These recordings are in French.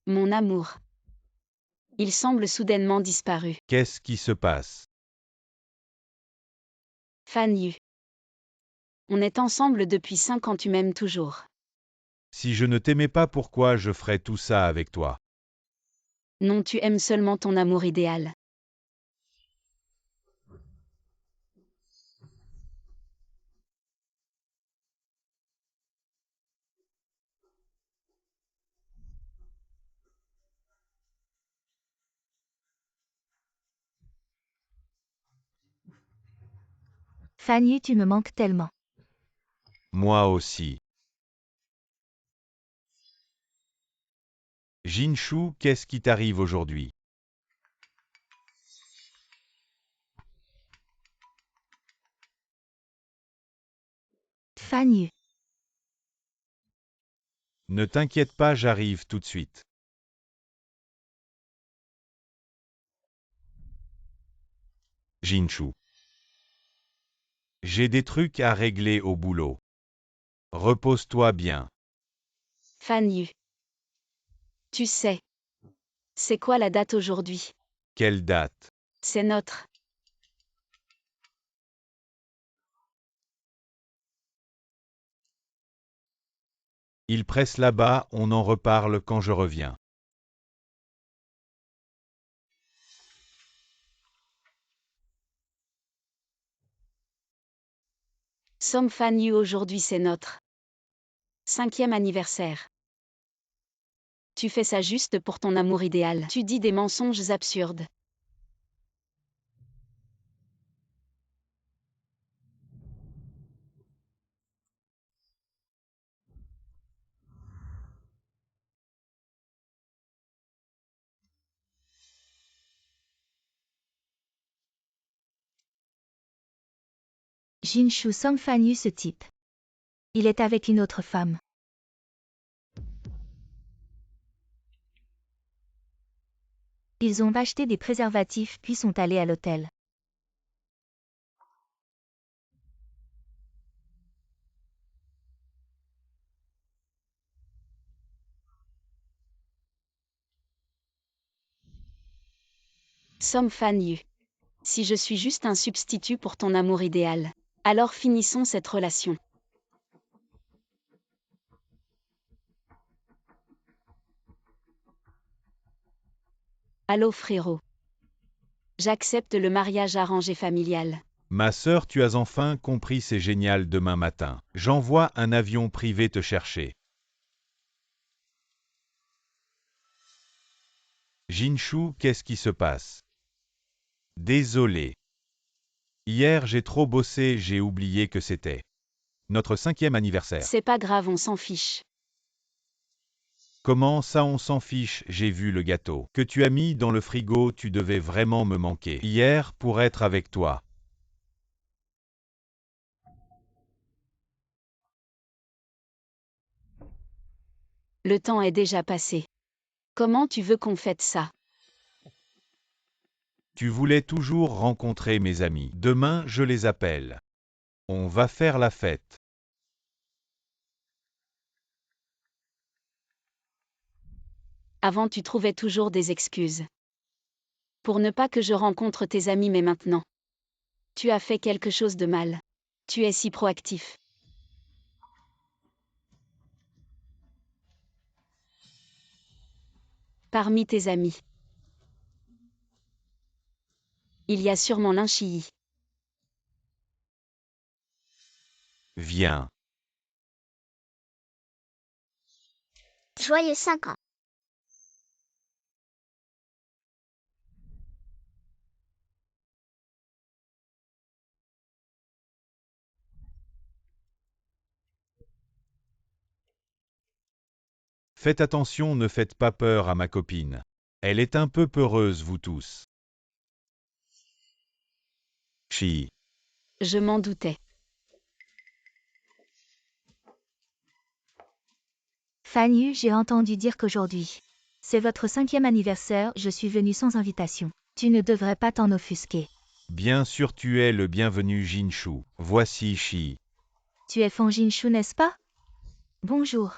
Mon amour. Il semble soudainement disparu. Qu'est-ce qui se passe? Fan Yu. On est ensemble depuis 5 ans, tu m'aimes toujours. Si je ne t'aimais pas, pourquoi je ferais tout ça avec toi? Non, tu aimes seulement ton amour idéal. Fan Yu, tu me manques tellement. Moi aussi. Jinshu, qu'est-ce qui t'arrive aujourd'hui? Fan Yu. Ne t'inquiète pas, j'arrive tout de suite. Jinshu. J'ai des trucs à régler au boulot. Repose-toi bien. Fan Yu. Tu sais. C'est quoi la date aujourd'hui? Quelle date? C'est notre. Il presse là-bas, on en reparle quand je reviens. Somme Fan Yu, aujourd'hui c'est notre 5e anniversaire. Tu fais ça juste pour ton amour idéal. Tu dis des mensonges absurdes. Jinshu Song Fan Yu, ce type. Il est avec une autre femme. Ils ont acheté des préservatifs puis sont allés à l'hôtel. Somme Fan Yu. Si je suis juste un substitut pour ton amour idéal, alors finissons cette relation. Allô frérot. J'accepte le mariage arrangé familial. Ma sœur, tu as enfin compris, c'est génial. Demain matin, j'envoie un avion privé te chercher. Jinshu, qu'est-ce qui se passe? Désolé. Hier j'ai trop bossé, j'ai oublié que c'était notre 5e anniversaire. C'est pas grave, on s'en fiche. Comment ça on s'en fiche? J'ai vu le gâteau que tu as mis dans le frigo, tu devais vraiment me manquer hier pour être avec toi. Le temps est déjà passé. Comment tu veux qu'on fête ça? Tu voulais toujours rencontrer mes amis. Demain je les appelle. On va faire la fête. Avant tu trouvais toujours des excuses. Pour ne pas que je rencontre tes amis, mais maintenant. Tu as fait quelque chose de mal. Tu es si proactif. Parmi tes amis, il y a sûrement Lin Chi. Viens. Joyeux 5 ans. Faites attention, ne faites pas peur à ma copine. Elle est un peu peureuse, vous tous. Chi. Je m'en doutais. Fan Yu, j'ai entendu dire qu'aujourd'hui, c'est votre 5e anniversaire, je suis venue sans invitation. Tu ne devrais pas t'en offusquer. Bien sûr, tu es le bienvenu, Jinshu. Voici Chi. Tu es fan Jinshu, n'est-ce pas? Bonjour.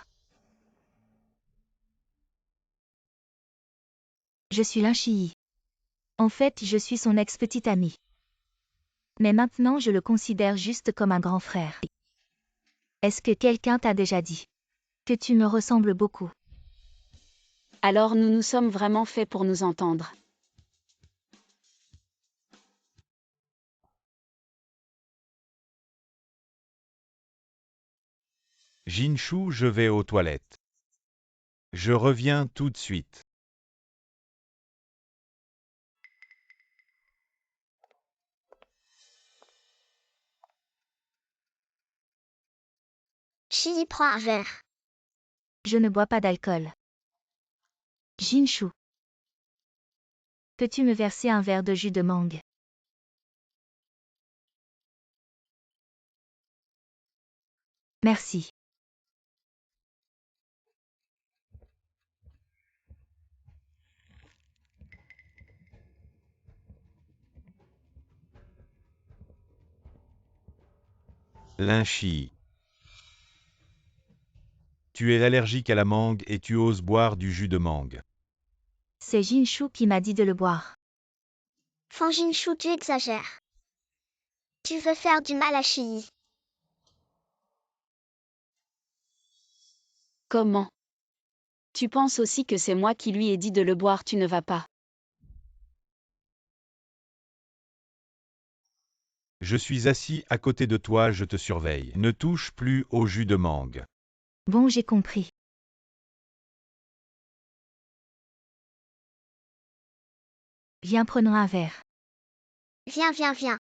Je suis Lin Shiyi. En fait, je suis son ex-petite amie. Mais maintenant je le considère juste comme un grand frère. Est-ce que quelqu'un t'a déjà dit que tu me ressembles beaucoup? Alors nous nous sommes vraiment faits pour nous entendre. Jinshu, je vais aux toilettes. Je reviens tout de suite. Shiyi prend un verre. Je ne bois pas d'alcool. Jinshu. Peux-tu me verser un verre de jus de mangue? Merci. Lin Shiyi. Tu es allergique à la mangue et tu oses boire du jus de mangue. C'est Jinshu qui m'a dit de le boire. Fan Jinshu, tu exagères. Tu veux faire du mal à Shiyi. Comment? Tu penses aussi que c'est moi qui lui ai dit de le boire, tu ne vas pas. Je suis assis à côté de toi, je te surveille. Ne touche plus au jus de mangue. Bon, j'ai compris. Viens, prenons un verre. Viens, viens, viens.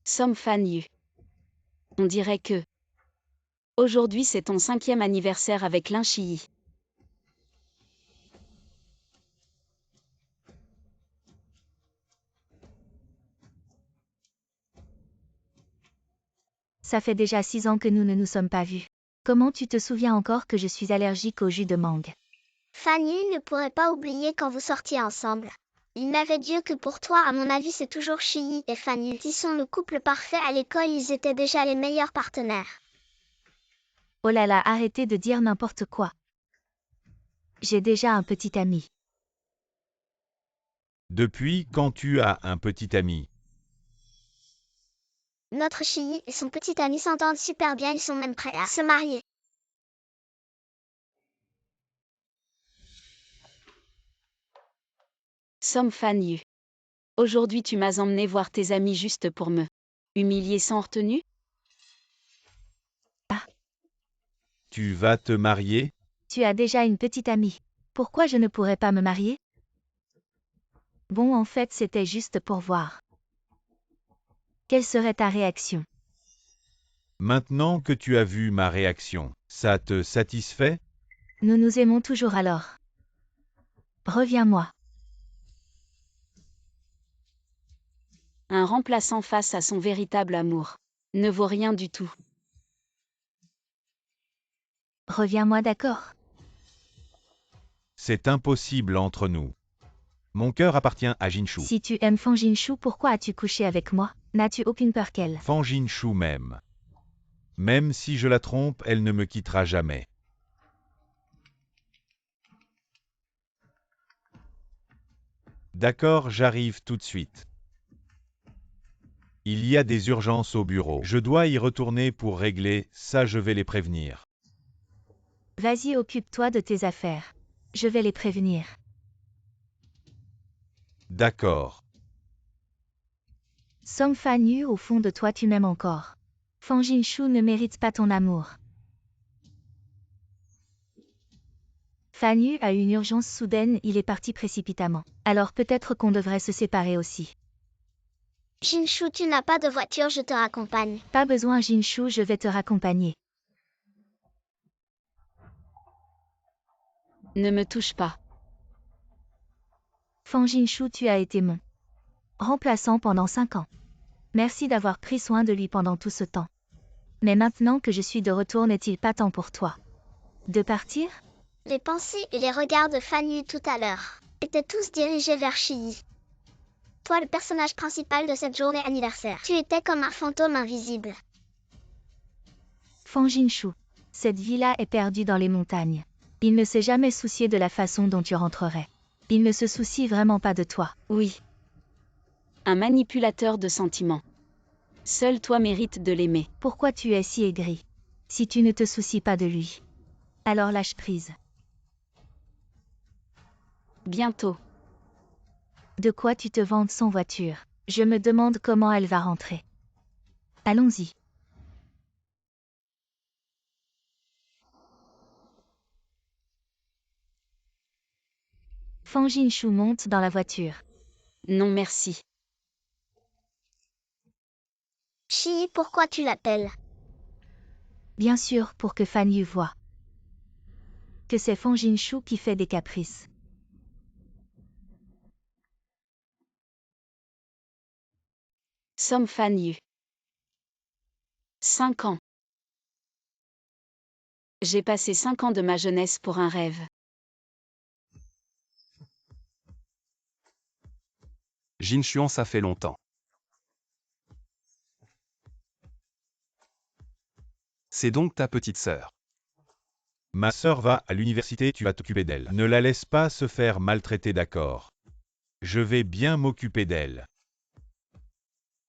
Som Fan Yu. On dirait que... Aujourd'hui c'est ton 5e anniversaire avec Lin Shiyi. Ça fait déjà 6 ans que nous ne nous sommes pas vus. Comment tu te souviens encore que je suis allergique au jus de mangue? Fan Yu ne pourrait pas oublier quand vous sortiez ensemble. Il n'avait Dieu que pour toi, à mon avis c'est toujours Shiyi et Fan Yu. Ils sont le couple parfait à l'école, ils étaient déjà les meilleurs partenaires. Oh là là, arrêtez de dire n'importe quoi. J'ai déjà un petit ami. Depuis quand tu as un petit ami? Notre Shiyi et son petit ami s'entendent super bien, ils sont même prêts à se marier. Som Fan Yu. Aujourd'hui tu m'as emmené voir tes amis juste pour me humilier sans retenue? Tu vas te marier? Tu as déjà une petite amie. Pourquoi je ne pourrais pas me marier? Bon, en fait, c'était juste pour voir. Quelle serait ta réaction? Maintenant que tu as vu ma réaction, ça te satisfait? Nous nous aimons toujours alors. Reviens-moi. Un remplaçant face à son véritable amour. Ne vaut rien du tout. Reviens-moi, d'accord? C'est impossible entre nous. Mon cœur appartient à Jinshu. Si tu aimes Fan Jinshu, pourquoi as-tu couché avec moi? N'as-tu aucune peur qu'elle? Fan Jinshu m'aime. Même si je la trompe, elle ne me quittera jamais. D'accord, j'arrive tout de suite. Il y a des urgences au bureau. Je dois y retourner pour régler, ça je vais les prévenir. Vas-y, occupe-toi de tes affaires. Je vais les prévenir. D'accord. Som Fan Yu, au fond de toi tu m'aimes encore. Fan Jinshu ne mérite pas ton amour. Fan Yu a eu une urgence soudaine, il est parti précipitamment. Alors peut-être qu'on devrait se séparer aussi. Jinshu, tu n'as pas de voiture, je te raccompagne. Pas besoin Jinshu, je vais te raccompagner. Ne me touche pas. Fan Jinshu, tu as été mon remplaçant pendant 5 ans. Merci d'avoir pris soin de lui pendant tout ce temps. Mais maintenant que je suis de retour, n'est-il pas temps pour toi de partir? Les pensées et les regards de Fan Yu tout à l'heure étaient tous dirigés vers Shi. Toi le personnage principal de cette journée anniversaire. Tu étais comme un fantôme invisible. Fang Jinshu. Cette villa est perdue dans les montagnes. Il ne s'est jamais soucié de la façon dont tu rentrerais. Il ne se soucie vraiment pas de toi. Oui. Un manipulateur de sentiments. Seul toi mérites de l'aimer. Pourquoi tu es si aigri? Si tu ne te soucies pas de lui, alors lâche prise. Bientôt. De quoi tu te vantes sans voiture? Je me demande comment elle va rentrer. Allons-y. Fang Jinshu monte dans la voiture. Non merci. Shi, pourquoi tu l'appelles? Bien sûr pour que Fan Yu voie que c'est Fang Jinshu qui fait des caprices. Somme Fan Yu. 5 ans. J'ai passé 5 ans de ma jeunesse pour un rêve. Jinshuan, ça fait longtemps. C'est donc ta petite sœur. Ma sœur va à l'université, tu vas t'occuper d'elle. Ne la laisse pas se faire maltraiter, d'accord? Je vais bien m'occuper d'elle.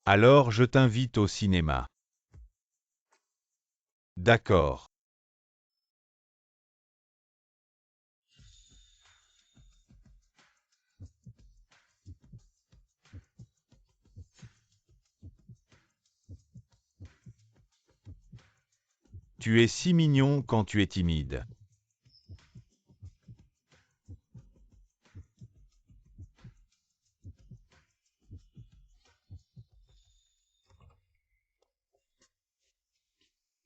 Alors je t'invite au cinéma. D'accord. Tu es si mignon quand tu es timide.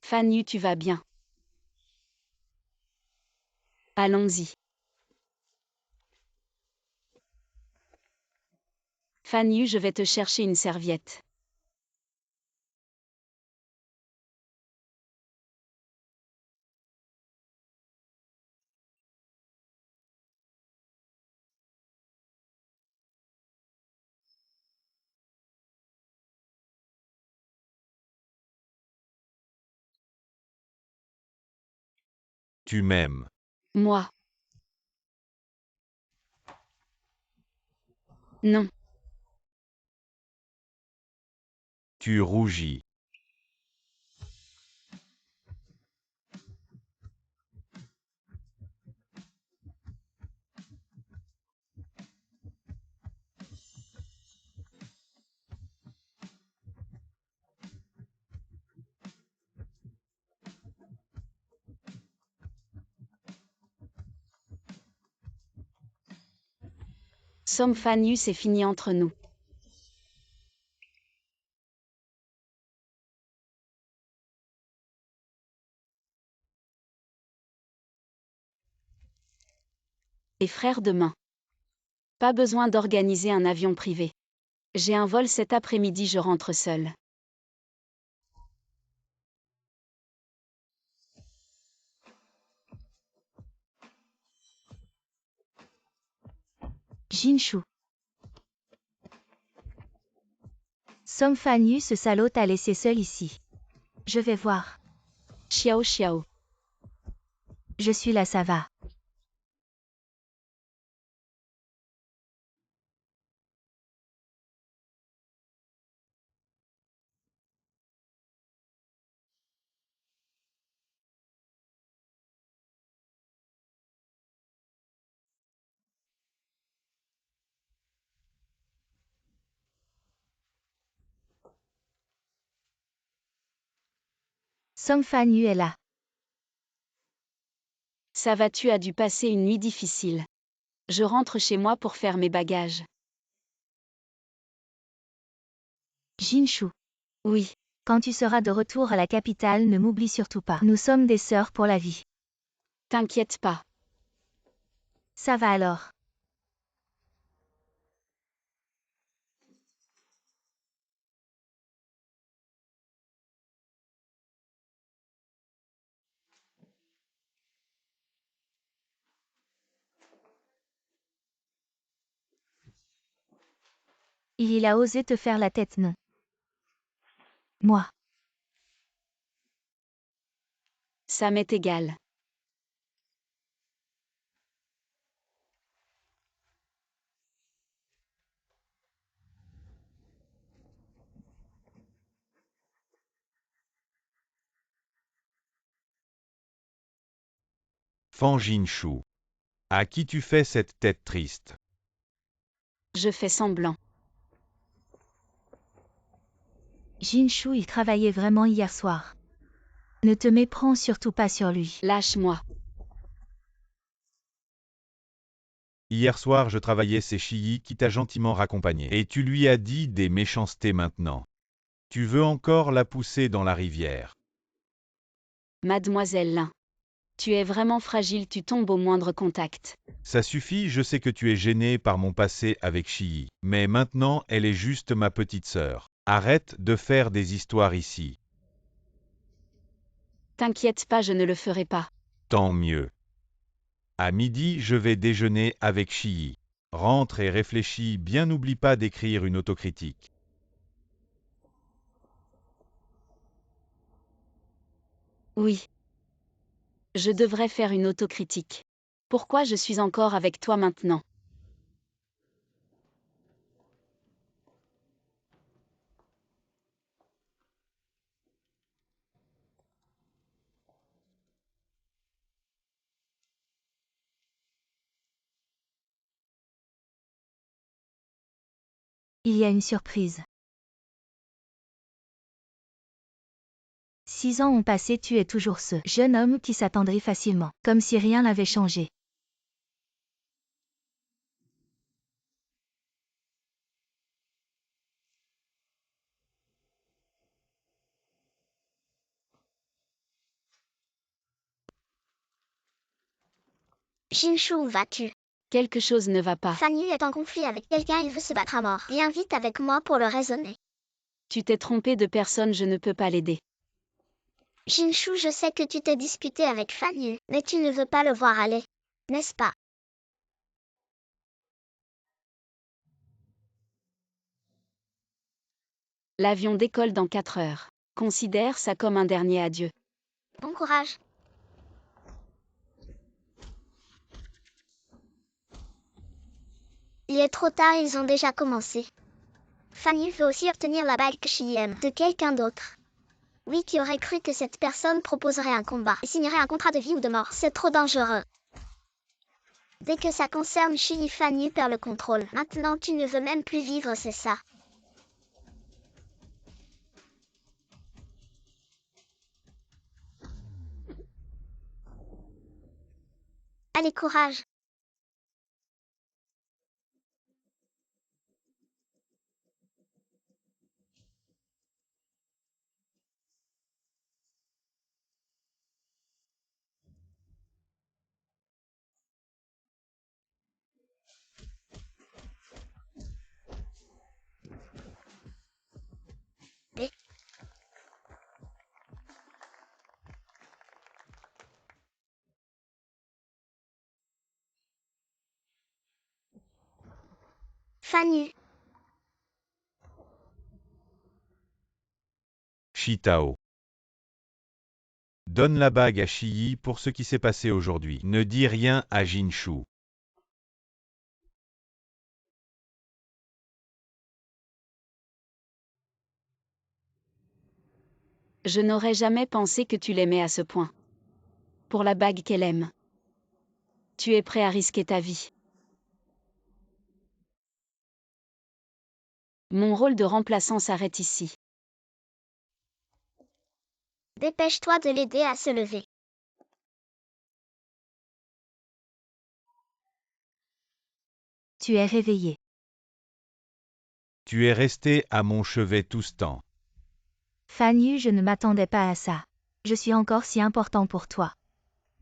Fan Yu, tu vas bien. Allons-y. Fan Yu, je vais te chercher une serviette. Tu m'aimes. Moi. Non. Tu rougis. Somme Fan Yu, c'est fini entre nous. Et frère demain. Pas besoin d'organiser un avion privé. J'ai un vol cet après-midi, je rentre seul. Jinshu. Somme Fan Yu, ce salaud t'a laissé seul ici. Je vais voir. Xiao Xiao. Je suis là, ça va. Somme Fan Yu est là. Ça va, tu as dû passer une nuit difficile. Je rentre chez moi pour faire mes bagages. Jinshu. Oui. Quand tu seras de retour à la capitale, ne m'oublie surtout pas. Nous sommes des sœurs pour la vie. T'inquiète pas. Ça va alors. Il a osé te faire la tête, non? Moi. Ça m'est égal. Fan Jinshu. À qui tu fais cette tête triste? Je fais semblant. Jinshu, il travaillait vraiment hier soir. Ne te méprends surtout pas sur lui. Lâche-moi. Hier soir je travaillais, c'est Shiyi qui t'a gentiment raccompagné. Et tu lui as dit des méchancetés maintenant. Tu veux encore la pousser dans la rivière. Mademoiselle Lin. Tu es vraiment fragile, tu tombes au moindre contact. Ça suffit, je sais que tu es gêné par mon passé avec Shiyi. Mais maintenant, elle est juste ma petite sœur. Arrête de faire des histoires ici. T'inquiète pas, je ne le ferai pas. Tant mieux. À midi, je vais déjeuner avec Shiyi. Rentre et réfléchis bien, n'oublie pas d'écrire une autocritique. Oui. Je devrais faire une autocritique. Pourquoi je suis encore avec toi maintenant? Il y a une surprise. 6 ans ont passé, tu es toujours ce jeune homme qui s'attendrit facilement, comme si rien n'avait changé. Jinshu, où vas-tu? Quelque chose ne va pas. Fanny est en conflit avec quelqu'un, il veut se battre à mort. Viens vite avec moi pour le raisonner. Tu t'es trompé de personne, je ne peux pas l'aider. Jinshu, je sais que tu t'es disputé avec Fanny, mais tu ne veux pas le voir aller. N'est-ce pas? L'avion décolle dans 4 heures. Considère ça comme un dernier adieu. Bon courage. Il est trop tard, ils ont déjà commencé. Fanny veut aussi obtenir la bague que Shiyi aime de quelqu'un d'autre. Oui, qui aurait cru que cette personne proposerait un combat et signerait un contrat de vie ou de mort? C'est trop dangereux. Dès que ça concerne Shiyi, Fanny perd le contrôle. Maintenant, tu ne veux même plus vivre, c'est ça? Allez, courage. B. Fanny. Shitao. Donne la bague à Shiyi pour ce qui s'est passé aujourd'hui. Ne dis rien à Jinshu. Je n'aurais jamais pensé que tu l'aimais à ce point. Pour la bague qu'elle aime. Tu es prêt à risquer ta vie. Mon rôle de remplaçant s'arrête ici. Dépêche-toi de l'aider à se lever. Tu es réveillé. Tu es resté à mon chevet tout ce temps. Fanny, je ne m'attendais pas à ça. Je suis encore si important pour toi.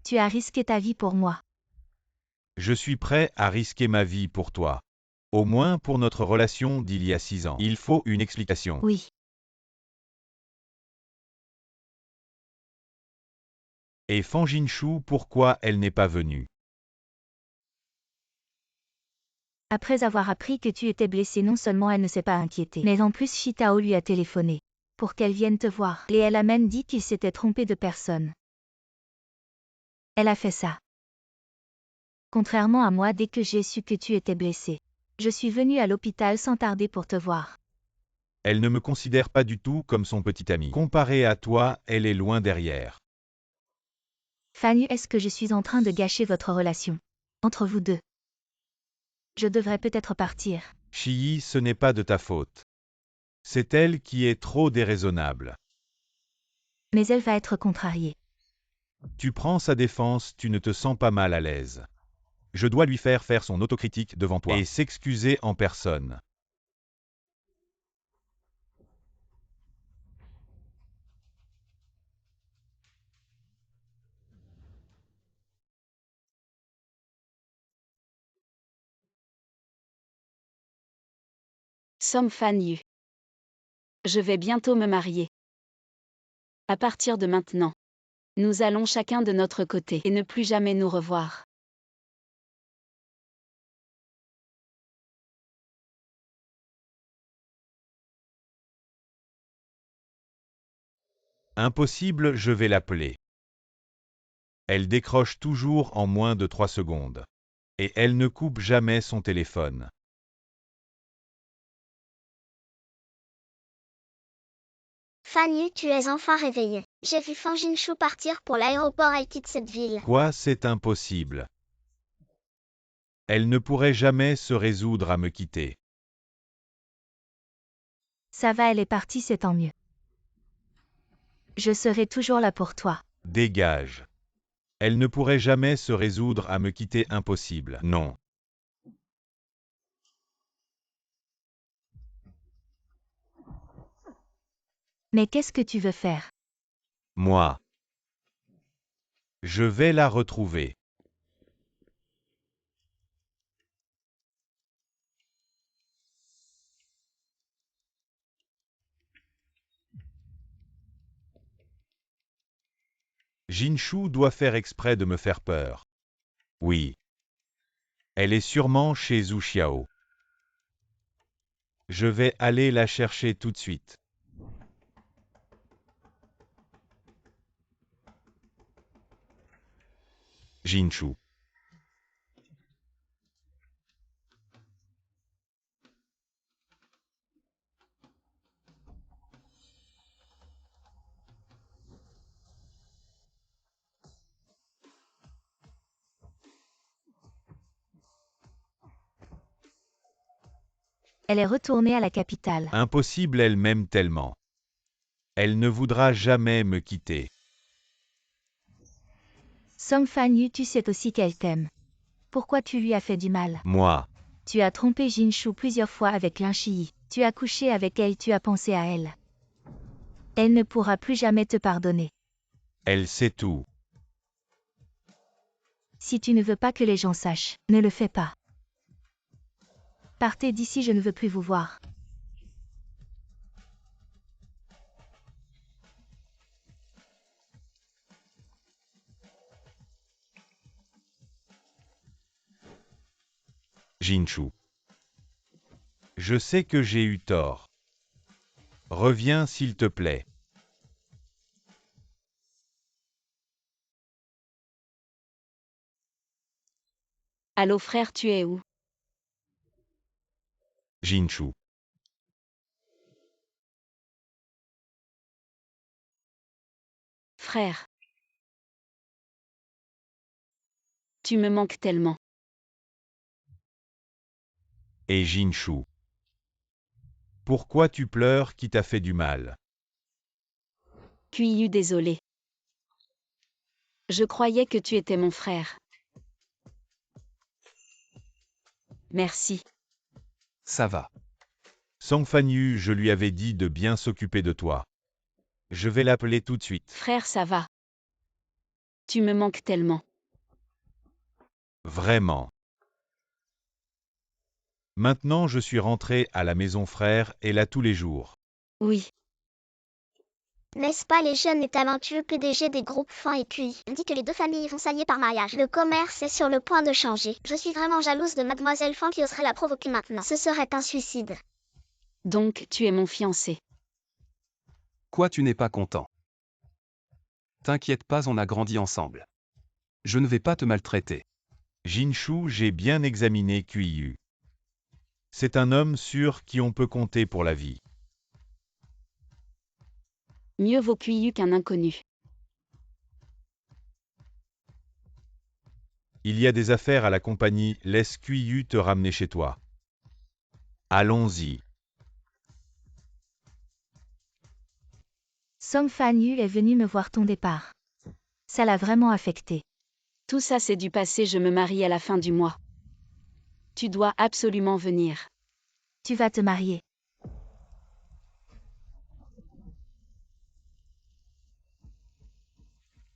Tu as risqué ta vie pour moi. Je suis prêt à risquer ma vie pour toi. Au moins pour notre relation d'il y a 6 ans. Il faut une explication. Oui. Et Fan Jinshu, pourquoi elle n'est pas venue? Après avoir appris que tu étais blessé, non seulement elle ne s'est pas inquiétée, mais en plus Shitao lui a téléphoné pour qu'elle vienne te voir. Et elle a même dit qu'il s'était trompé de personne. Elle a fait ça. Contrairement à moi, dès que j'ai su que tu étais blessé, je suis venue à l'hôpital sans tarder pour te voir. Elle ne me considère pas du tout comme son petit ami. Comparée à toi, elle est loin derrière. Fanny, est-ce que je suis en train de gâcher votre relation entre vous deux? Je devrais peut-être partir. Chiyi, ce n'est pas de ta faute. C'est elle qui est trop déraisonnable. Mais elle va être contrariée. Tu prends sa défense, tu ne te sens pas mal à l'aise. Je dois lui faire son autocritique devant toi et s'excuser en personne. Song Fan-yu. Je vais bientôt me marier. À partir de maintenant, nous allons chacun de notre côté et ne plus jamais nous revoir. Impossible, je vais l'appeler. Elle décroche toujours en moins de 3 secondes. Et elle ne coupe jamais son téléphone. Fanny, tu es enfin réveillée. J'ai vu Fan Jinshu partir pour l'aéroport, elle quitte cette ville. Quoi, c'est impossible. Elle ne pourrait jamais se résoudre à me quitter. Ça va, elle est partie, c'est tant mieux. Je serai toujours là pour toi. Dégage. Elle ne pourrait jamais se résoudre à me quitter, impossible. Non. Mais qu'est-ce que tu veux faire? Moi. Je vais la retrouver. Jinshu doit faire exprès de me faire peur. Oui. Elle est sûrement chez Zhu Xiao. Je vais aller la chercher tout de suite. Jinshu. Elle est retournée à la capitale. Impossible, elle m'aime tellement. Elle ne voudra jamais me quitter. Song Fan-yu, tu sais aussi qu'elle t'aime. Pourquoi tu lui as fait du mal? Moi. Tu as trompé Jinshu plusieurs fois avec Lin Shiyi. Tu as couché avec elle, tu as pensé à elle. Elle ne pourra plus jamais te pardonner. Elle sait tout. Si tu ne veux pas que les gens sachent, ne le fais pas. Partez d'ici, je ne veux plus vous voir. Jinshu. Je sais que j'ai eu tort. Reviens s'il te plaît. Allô frère, tu es où? Jinshu. Frère. Tu me manques tellement. Et Jinshu. Pourquoi tu pleures, qui t'a fait du mal? Kuiyu, désolé. Je croyais que tu étais mon frère. Merci. Ça va. Song Fan-yu, je lui avais dit de bien s'occuper de toi. Je vais l'appeler tout de suite. Frère, ça va. Tu me manques tellement. Vraiment. Maintenant je suis rentré à la maison frère et là tous les jours. Oui. N'est-ce pas les jeunes et talentueux PDG des groupes Fan et QI dit que les deux familles vont s'allier par mariage. Le commerce est sur le point de changer. Je suis vraiment jalouse de mademoiselle Fan qui oserait la provoquer maintenant. Ce serait un suicide. Donc, tu es mon fiancé. Quoi, tu n'es pas content? T'inquiète pas, on a grandi ensemble. Je ne vais pas te maltraiter. Jinshu, j'ai bien examiné QIU. C'est un homme sur qui on peut compter pour la vie. Mieux vaut QIU qu'un inconnu. Il y a des affaires à la compagnie, laisse QIU te ramener chez toi. Allons-y. Song Fan-yu est venu me voir ton départ. Ça l'a vraiment affecté. Tout ça c'est du passé, je me marie à la fin du mois. Tu dois absolument venir. Tu vas te marier.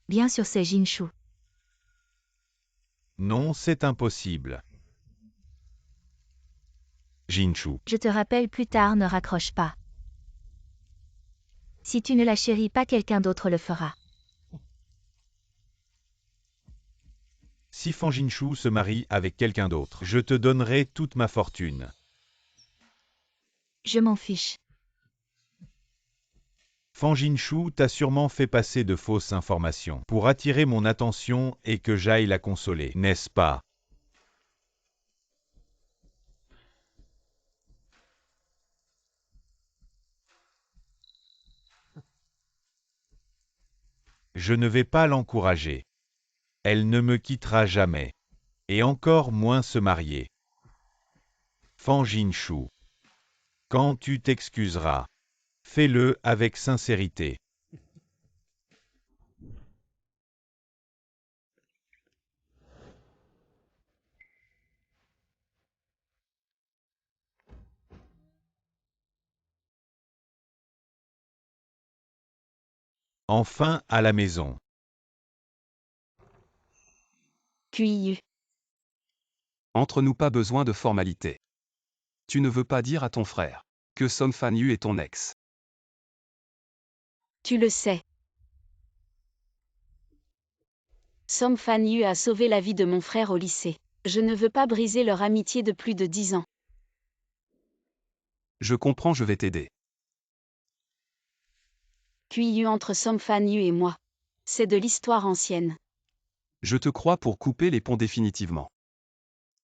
Bien sûr, c'est Jinshu. Non, c'est impossible. Jinshu. Je te rappelle plus tard, ne raccroche pas. Si tu ne la chéris pas, quelqu'un d'autre le fera. Si Fan Jinshu se marie avec quelqu'un d'autre, je te donnerai toute ma fortune. Je m'en fiche. Fan Jinshu t'a sûrement fait passer de fausses informations pour attirer mon attention et que j'aille la consoler, n'est-ce pas? Je ne vais pas l'encourager. Elle ne me quittera jamais. Et encore moins se marier. Fan Jinshu. Quand tu t'excuseras, fais-le avec sincérité. Enfin à la maison. QIU. Entre nous, pas besoin de formalité. Tu ne veux pas dire à ton frère que Song Fan-yu est ton ex. Tu le sais. Song Fan-yu a sauvé la vie de mon frère au lycée. Je ne veux pas briser leur amitié de plus de 10 ans. Je comprends, je vais t'aider. QIU entre Song Fan-yu et moi. C'est de l'histoire ancienne. Je te crois pour couper les ponts définitivement.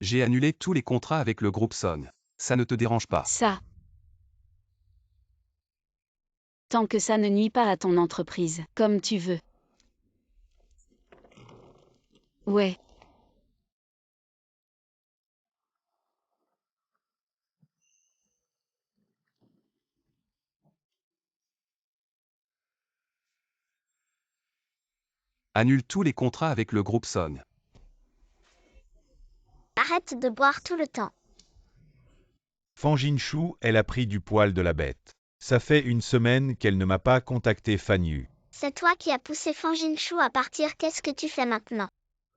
J'ai annulé tous les contrats avec le groupe Son. Ça ne te dérange pas? Ça. Tant que ça ne nuit pas à ton entreprise, comme tu veux. Ouais. Annule tous les contrats avec le groupe Son. Arrête de boire tout le temps. Fan Jinshu, elle a pris du poil de la bête. Ça fait une semaine qu'elle ne m'a pas contacté Fan-yu. C'est toi qui as poussé Fan Jinshu à partir, qu'est-ce que tu fais maintenant?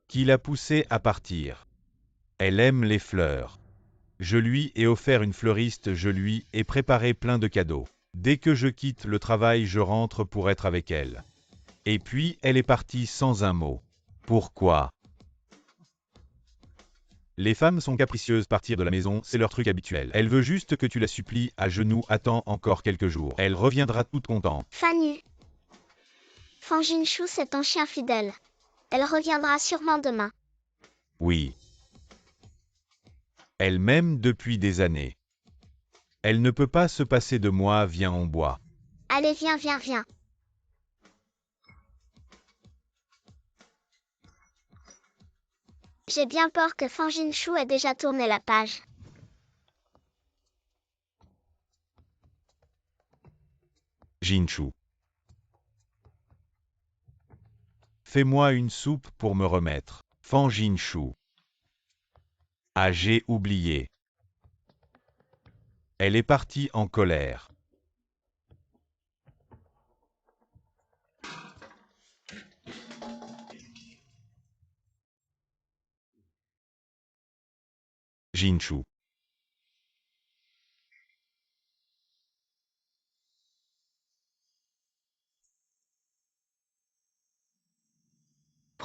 Qui l'a poussée à partir. Elle aime les fleurs. Je lui ai offert une fleuriste, je lui ai préparé plein de cadeaux. Dès que je quitte le travail, je rentre pour être avec elle. Et puis, elle est partie sans un mot. Pourquoi? Les femmes sont capricieuses, partir de la maison, c'est leur truc habituel. Elle veut juste que tu la supplies à genoux, attends encore quelques jours. Elle reviendra toute contente. Fan-yu. Fan Jinshu, c'est ton chien fidèle. Elle reviendra sûrement demain. Oui. Elle m'aime depuis des années. Elle ne peut pas se passer de moi, viens on boit. Allez, viens, viens, viens. J'ai bien peur que Fan Jinshu ait déjà tourné la page. Jinshu. Fais-moi une soupe pour me remettre. Fan Jinshu. Ah, j'ai oublié. Elle est partie en colère. Jinshu.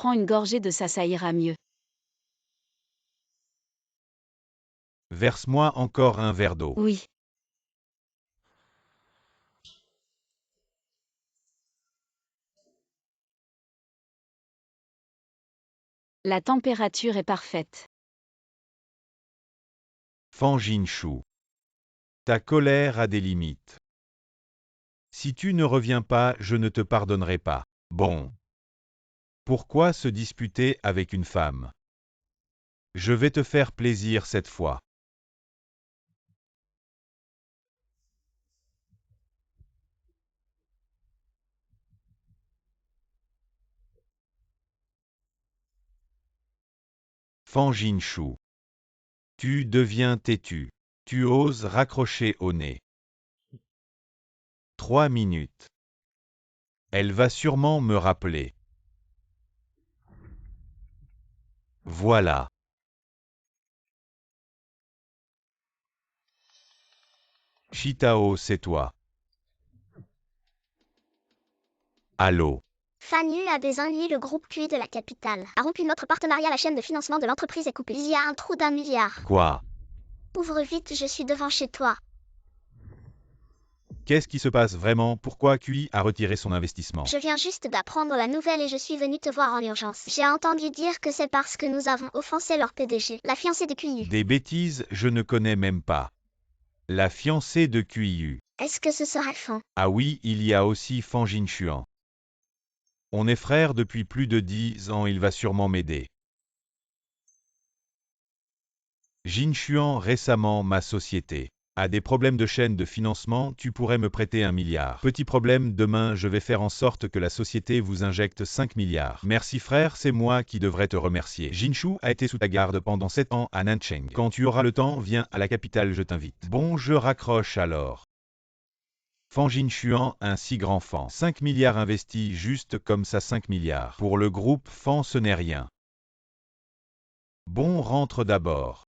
Prends une gorgée de ça, ça ira mieux. Verse-moi encore un verre d'eau. Oui. La température est parfaite. Fan Jinshu. Ta colère a des limites. Si tu ne reviens pas, je ne te pardonnerai pas. Bon. Pourquoi se disputer avec une femme? Je vais te faire plaisir cette fois. Fan Jinshu. Tu deviens têtu. Tu oses raccrocher au nez. 3 minutes. Elle va sûrement me rappeler. Voilà. Chitao, c'est toi. Allô. Fan Yu a besoin lui, le groupe QI de la capitale a rompu notre partenariat, la chaîne de financement de l'entreprise est coupée. Il y a un trou d'1 milliard. Quoi? Ouvre vite, je suis devant chez toi. Qu'est-ce qui se passe vraiment? Pourquoi QI a retiré son investissement? Je viens juste d'apprendre la nouvelle et je suis venu te voir en urgence. J'ai entendu dire que c'est parce que nous avons offensé leur PDG, la fiancée de QI. Des bêtises, je ne connais même pas. La fiancée de QI. Est-ce que ce serait faux? Ah oui, il y a aussi Fan Jinshuan. On est frères depuis plus de 10 ans, il va sûrement m'aider. Jinshuan, récemment, ma société a des problèmes de chaîne de financement, tu pourrais me prêter 1 milliard. Petit problème, demain je vais faire en sorte que la société vous injecte 5 milliards. Merci frère, c'est moi qui devrais te remercier. Jinshu a été sous ta garde pendant 7 ans à Nancheng. Quand tu auras le temps, viens à la capitale, je t'invite. Bon, je raccroche alors. Fan Jinshuan, un si grand Fan. 5 milliards investis juste comme ça, 5 milliards. Pour le groupe Fan, ce n'est rien. Bon, rentre d'abord.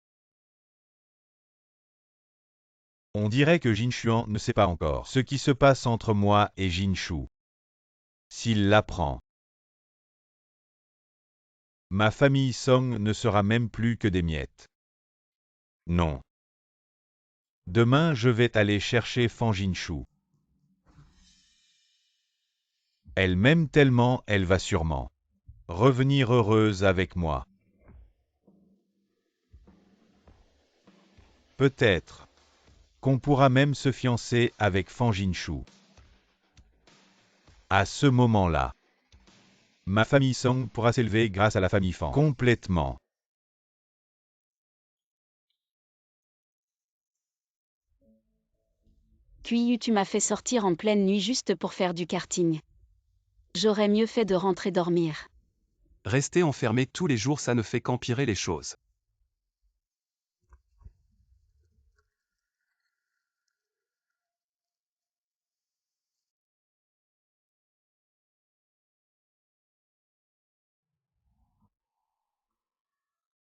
On dirait que Jinshuan ne sait pas encore ce qui se passe entre moi et Jinshu. S'il l'apprend, ma famille Song ne sera même plus que des miettes. Non. Demain, je vais aller chercher Fan Jinshu. Elle m'aime tellement, elle va sûrement revenir heureuse avec moi. Peut-être qu'on pourra même se fiancer avec Fan Jinshu. À ce moment-là, ma famille Song pourra s'élever grâce à la famille Fan. Complètement. QI, tu m'as fait sortir en pleine nuit juste pour faire du karting. J'aurais mieux fait de rentrer dormir. Rester enfermé tous les jours, ça ne fait qu'empirer les choses.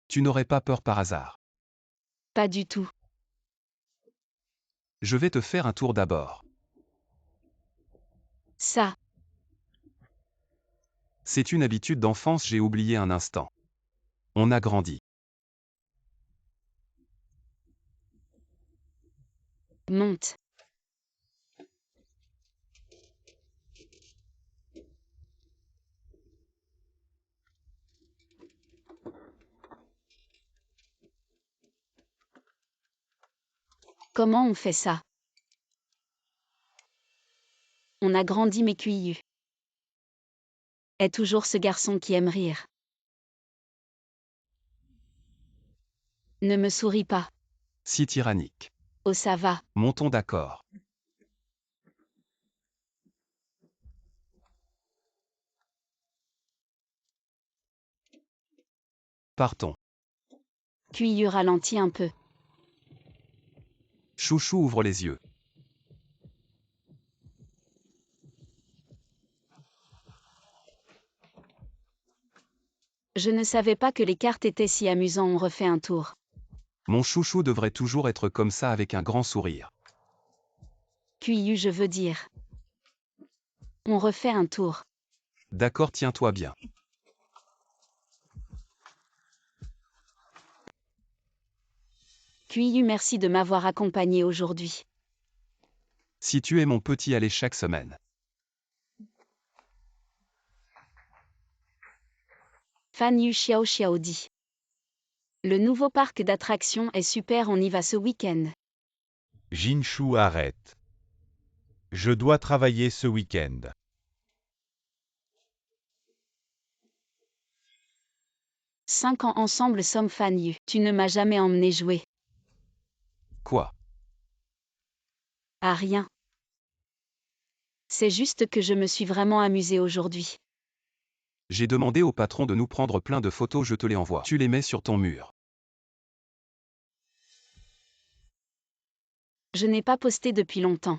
Tu n'aurais pas peur par hasard? Pas du tout. Je vais te faire un tour d'abord. Ça. C'est une habitude d'enfance, j'ai oublié un instant. On a grandi. Monte. Comment on fait ça? On a grandi, mais QI est toujours ce garçon qui aime rire. Ne me souris pas. Si tyrannique. Oh, ça va. Montons d'accord. Partons. QI ralentit un peu. Chouchou ouvre les yeux. Je ne savais pas que les cartes étaient si amusants, on refait un tour. Mon chouchou devrait toujours être comme ça avec un grand sourire. QI, je veux dire. On refait un tour. D'accord, tiens-toi bien. Qiyu, merci de m'avoir accompagné aujourd'hui. Si tu es mon petit, allez chaque semaine. Fan Yu Xiao Xiao dit. Le nouveau parc d'attractions est super, on y va ce week-end. Jinshu arrête. Je dois travailler ce week-end. 5 ans ensemble sommes Fan Yu. Tu ne m'as jamais emmené jouer. Quoi? Ah rien. C'est juste que je me suis vraiment amusée aujourd'hui. J'ai demandé au patron de nous prendre plein de photos, je te les envoie. Tu les mets sur ton mur. Je n'ai pas posté depuis longtemps.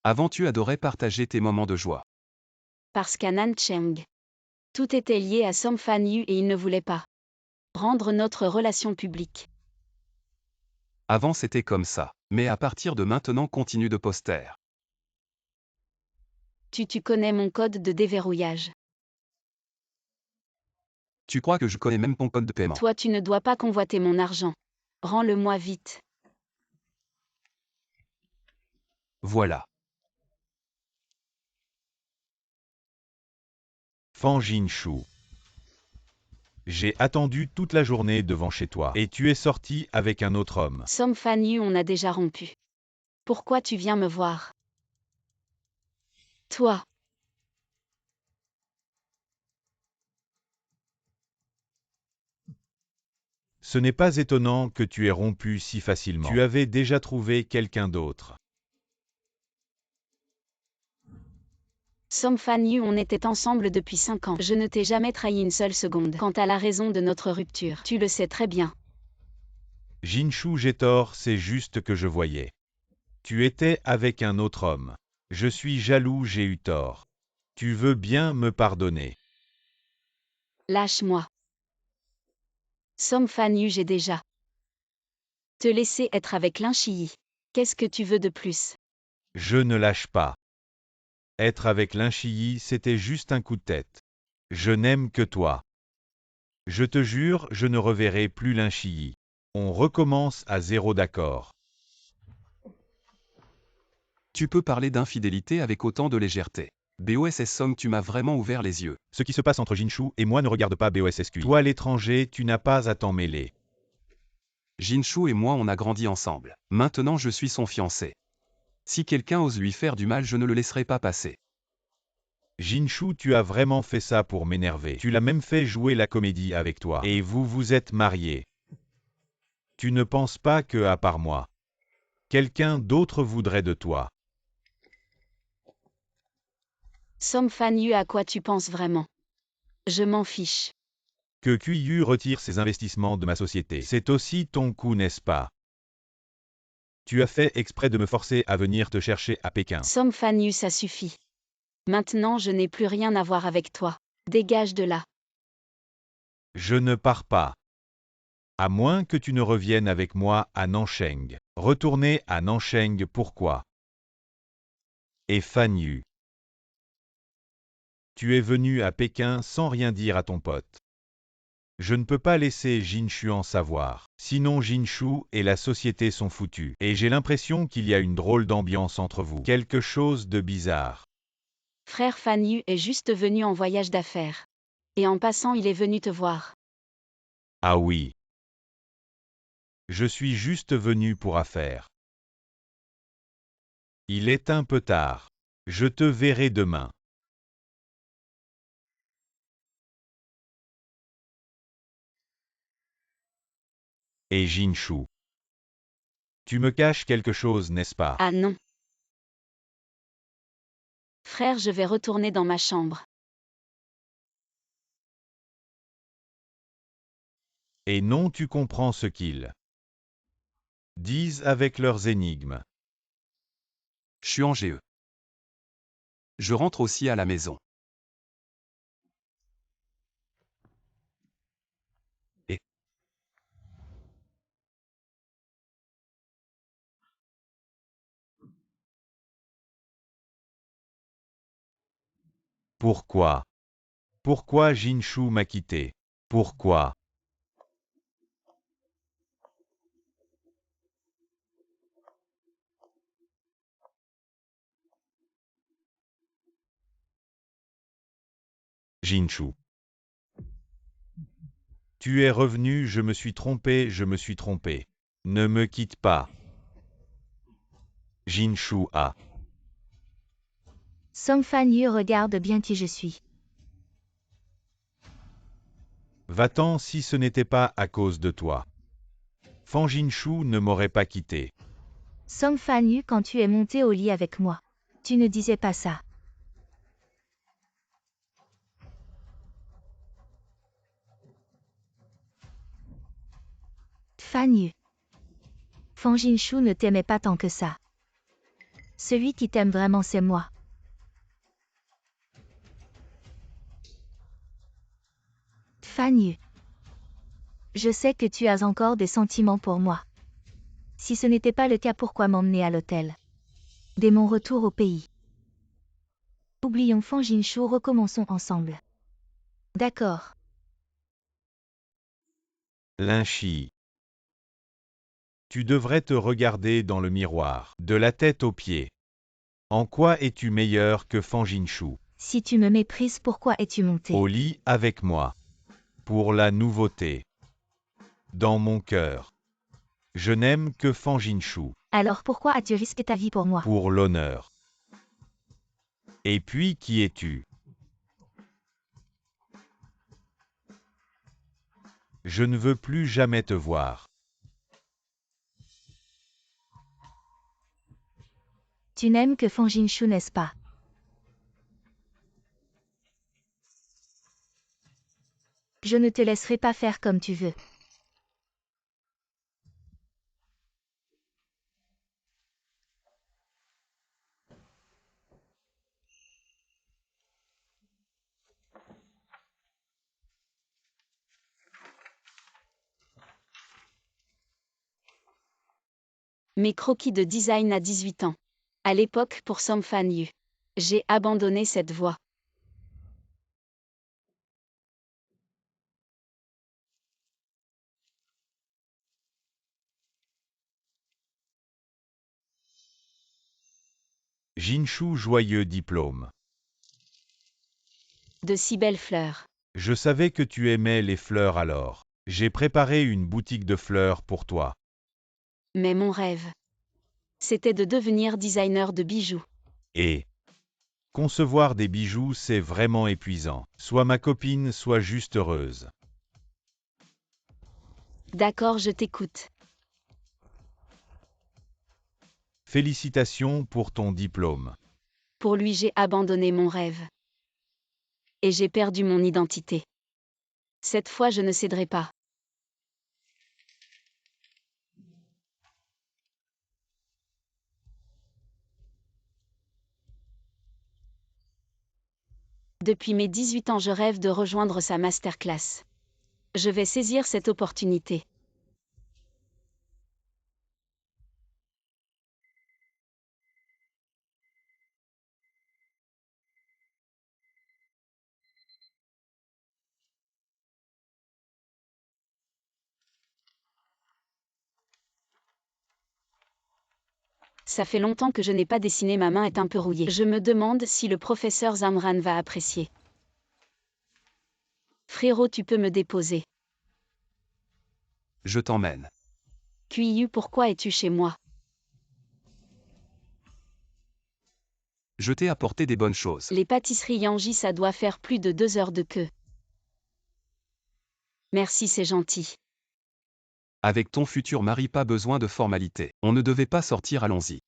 Avant, tu adorais partager tes moments de joie. Parce qu'à Nancheng, tout était lié à Som Fan Yu et il ne voulait pas rendre notre relation publique. Avant, c'était comme ça. Mais à partir de maintenant, continue de poster. Tu connais mon code de déverrouillage. Tu crois que je connais même ton code de paiement? Toi, tu ne dois pas convoiter mon argent. Rends-le-moi vite. Voilà. Fan Jinshu. J'ai attendu toute la journée devant chez toi, et tu es sorti avec un autre homme. Som Fan Yu, on a déjà rompu. Pourquoi tu viens me voir? Toi. Ce n'est pas étonnant que tu aies rompu si facilement. Tu avais déjà trouvé quelqu'un d'autre. Som Fan Yu, on était ensemble depuis 5 ans. Je ne t'ai jamais trahi une seule seconde. Quant à la raison de notre rupture, tu le sais très bien. Jinshu, j'ai tort, c'est juste que je voyais. Tu étais avec un autre homme. Je suis jaloux, j'ai eu tort. Tu veux bien me pardonner. Lâche-moi. Som Fan Yu, j'ai déjà te laisser être avec Lin Chiyi. Qu'est-ce que tu veux de plus? Je ne lâche pas. Être avec Lin Chiyi, c'était juste un coup de tête. Je n'aime que toi. Je te jure, je ne reverrai plus Lin Chiyi. On recommence à zéro, d'accord. Tu peux parler d'infidélité avec autant de légèreté. BOSS Som, tu m'as vraiment ouvert les yeux. Ce qui se passe entre Jinshu et moi ne regarde pas BOSSQ. Toi l'étranger, tu n'as pas à t'en mêler. Jinshu et moi, on a grandi ensemble. Maintenant, je suis son fiancé. Si quelqu'un ose lui faire du mal, je ne le laisserai pas passer. Jinshu, tu as vraiment fait ça pour m'énerver. Tu l'as même fait jouer la comédie avec toi. Et vous vous êtes mariés. Tu ne penses pas que, à part moi, quelqu'un d'autre voudrait de toi. Som Fan Yu, à quoi tu penses vraiment? Je m'en fiche. Que Qiyu retire ses investissements de ma société. C'est aussi ton coup, n'est-ce pas? Tu as fait exprès de me forcer à venir te chercher à Pékin. Som Fan Yu, ça suffit. Maintenant, je n'ai plus rien à voir avec toi. Dégage de là. Je ne pars pas. À moins que tu ne reviennes avec moi à Nancheng. Retourner à Nancheng, pourquoi? Et Fan Yu. Tu es venu à Pékin sans rien dire à ton pote. Je ne peux pas laisser Jinshu en savoir. Sinon Jinshu et la société sont foutus. Et j'ai l'impression qu'il y a une drôle d'ambiance entre vous. Quelque chose de bizarre. Frère Fan Yu est juste venu en voyage d'affaires. Et en passant, il est venu te voir. Ah oui. Je suis juste venu pour affaires. Il est un peu tard. Je te verrai demain. Et Jinshu. Tu me caches quelque chose, n'est-ce pas? Ah non. Frère, je vais retourner dans ma chambre. Et non, tu comprends ce qu'ils disent avec leurs énigmes. Je suis en GE. Je rentre aussi à la maison. Et Pourquoi? Pourquoi Jinshu m'a quitté? Pourquoi? Jinshu. Tu es revenu, je me suis trompé, je me suis trompé. Ne me quitte pas. Jinshu A. Song Fan Yu regarde bien qui je suis. Va-t'en si ce n'était pas à cause de toi. Fan Jinshu ne m'aurait pas quitté. Song Fan Yu, quand tu es monté au lit avec moi. Tu ne disais pas ça. Fan Yu. Fan Jinshu ne t'aimait pas tant que ça. Celui qui t'aime vraiment, c'est moi. Fan Yu. Je sais que tu as encore des sentiments pour moi. Si ce n'était pas le cas, pourquoi m'emmener à l'hôtel? Dès mon retour au pays. Oublions Fan Jinshu, recommençons ensemble. D'accord. Linchi. Tu devrais te regarder dans le miroir, de la tête aux pieds. En quoi es-tu meilleur que Fan Jinshu? Si tu me méprises, pourquoi es-tu monté? Au lit avec moi. Pour la nouveauté. Dans mon cœur. Je n'aime que Fan Jinshu. Alors pourquoi as-tu risqué ta vie pour moi? Pour l'honneur. Et puis qui es-tu? Je ne veux plus jamais te voir. Tu n'aimes que Fan Jinshu, n'est-ce pas? Je ne te laisserai pas faire comme tu veux. Mes croquis de design à 18 ans. À l'époque pour Song Fan Yu. J'ai abandonné cette voie. Jinshu joyeux diplôme. De si belles fleurs. Je savais que tu aimais les fleurs alors. J'ai préparé une boutique de fleurs pour toi. Mais mon rêve, c'était de devenir designer de bijoux. Et concevoir des bijoux, c'est vraiment épuisant. Sois ma copine, sois juste heureuse. D'accord, je t'écoute. Félicitations pour ton diplôme. Pour lui, j'ai abandonné mon rêve. Et j'ai perdu mon identité. Cette fois, je ne céderai pas. Depuis mes 18 ans, je rêve de rejoindre sa masterclass. Je vais saisir cette opportunité. Ça fait longtemps que je n'ai pas dessiné, ma main est un peu rouillée. Je me demande si le professeur Zamran va apprécier. Frérot, tu peux me déposer. Je t'emmène. Kuiyu, pourquoi es-tu chez moi? Je t'ai apporté des bonnes choses. Les pâtisseries Yanji, ça doit faire plus de 2 heures de queue. Merci, c'est gentil. Avec ton futur mari, pas besoin de formalité. On ne devait pas sortir, allons-y.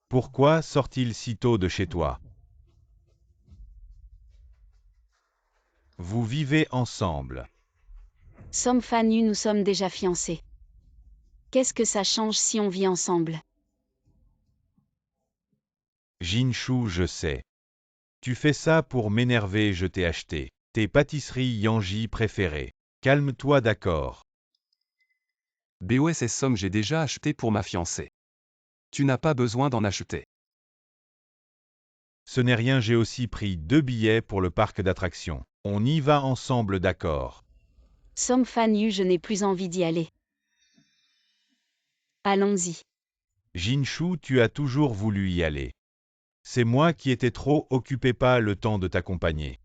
Pourquoi sort-il si tôt de chez toi? Vous vivez ensemble. Song Fan Yu, nous sommes déjà fiancés. Qu'est-ce que ça change si on vit ensemble? Jinshu, je sais. Tu fais ça pour m'énerver, je t'ai acheté. Tes pâtisseries Yanji préférées. Calme-toi, d'accord. BOSS somme j'ai déjà acheté pour ma fiancée. Tu n'as pas besoin d'en acheter. Ce n'est rien, j'ai aussi pris 2 billets pour le parc d'attractions. On y va ensemble, d'accord? Song Fan Yu, je n'ai plus envie d'y aller. Allons-y. Jinshu, tu as toujours voulu y aller. C'est moi qui étais trop occupé, pas le temps de t'accompagner.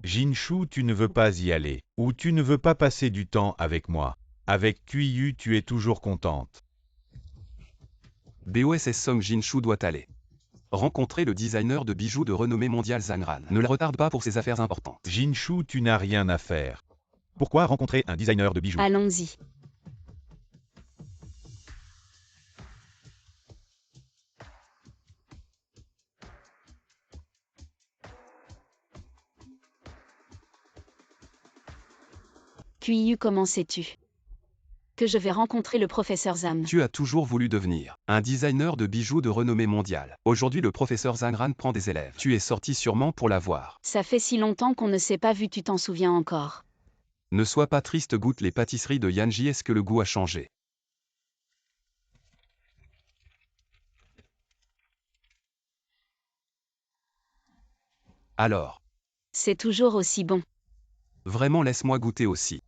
Jinshu, tu ne veux pas y aller, ou tu ne veux pas passer du temps avec moi. Avec Kuiyu, tu es toujours contente. BOSS Song Jinshu doit aller rencontrer le designer de bijoux de renommée mondiale Zhang Ran. Ne la retarde pas pour ses affaires importantes. Jinshu, tu n'as rien à faire. Pourquoi rencontrer un designer de bijoux? Allons-y. Kuiyu, comment sais-tu que je vais rencontrer le professeur Zhang? Tu as toujours voulu devenir un designer de bijoux de renommée mondiale. Aujourd'hui, le professeur Zhang Ran prend des élèves. Tu es sorti sûrement pour la voir. Ça fait si longtemps qu'on ne s'est pas vu, tu t'en souviens encore? Ne sois pas triste, goûte les pâtisseries de Yanji. Est-ce que le goût a changé? Alors, C'est toujours aussi bon. vraiment, laisse-moi goûter aussi.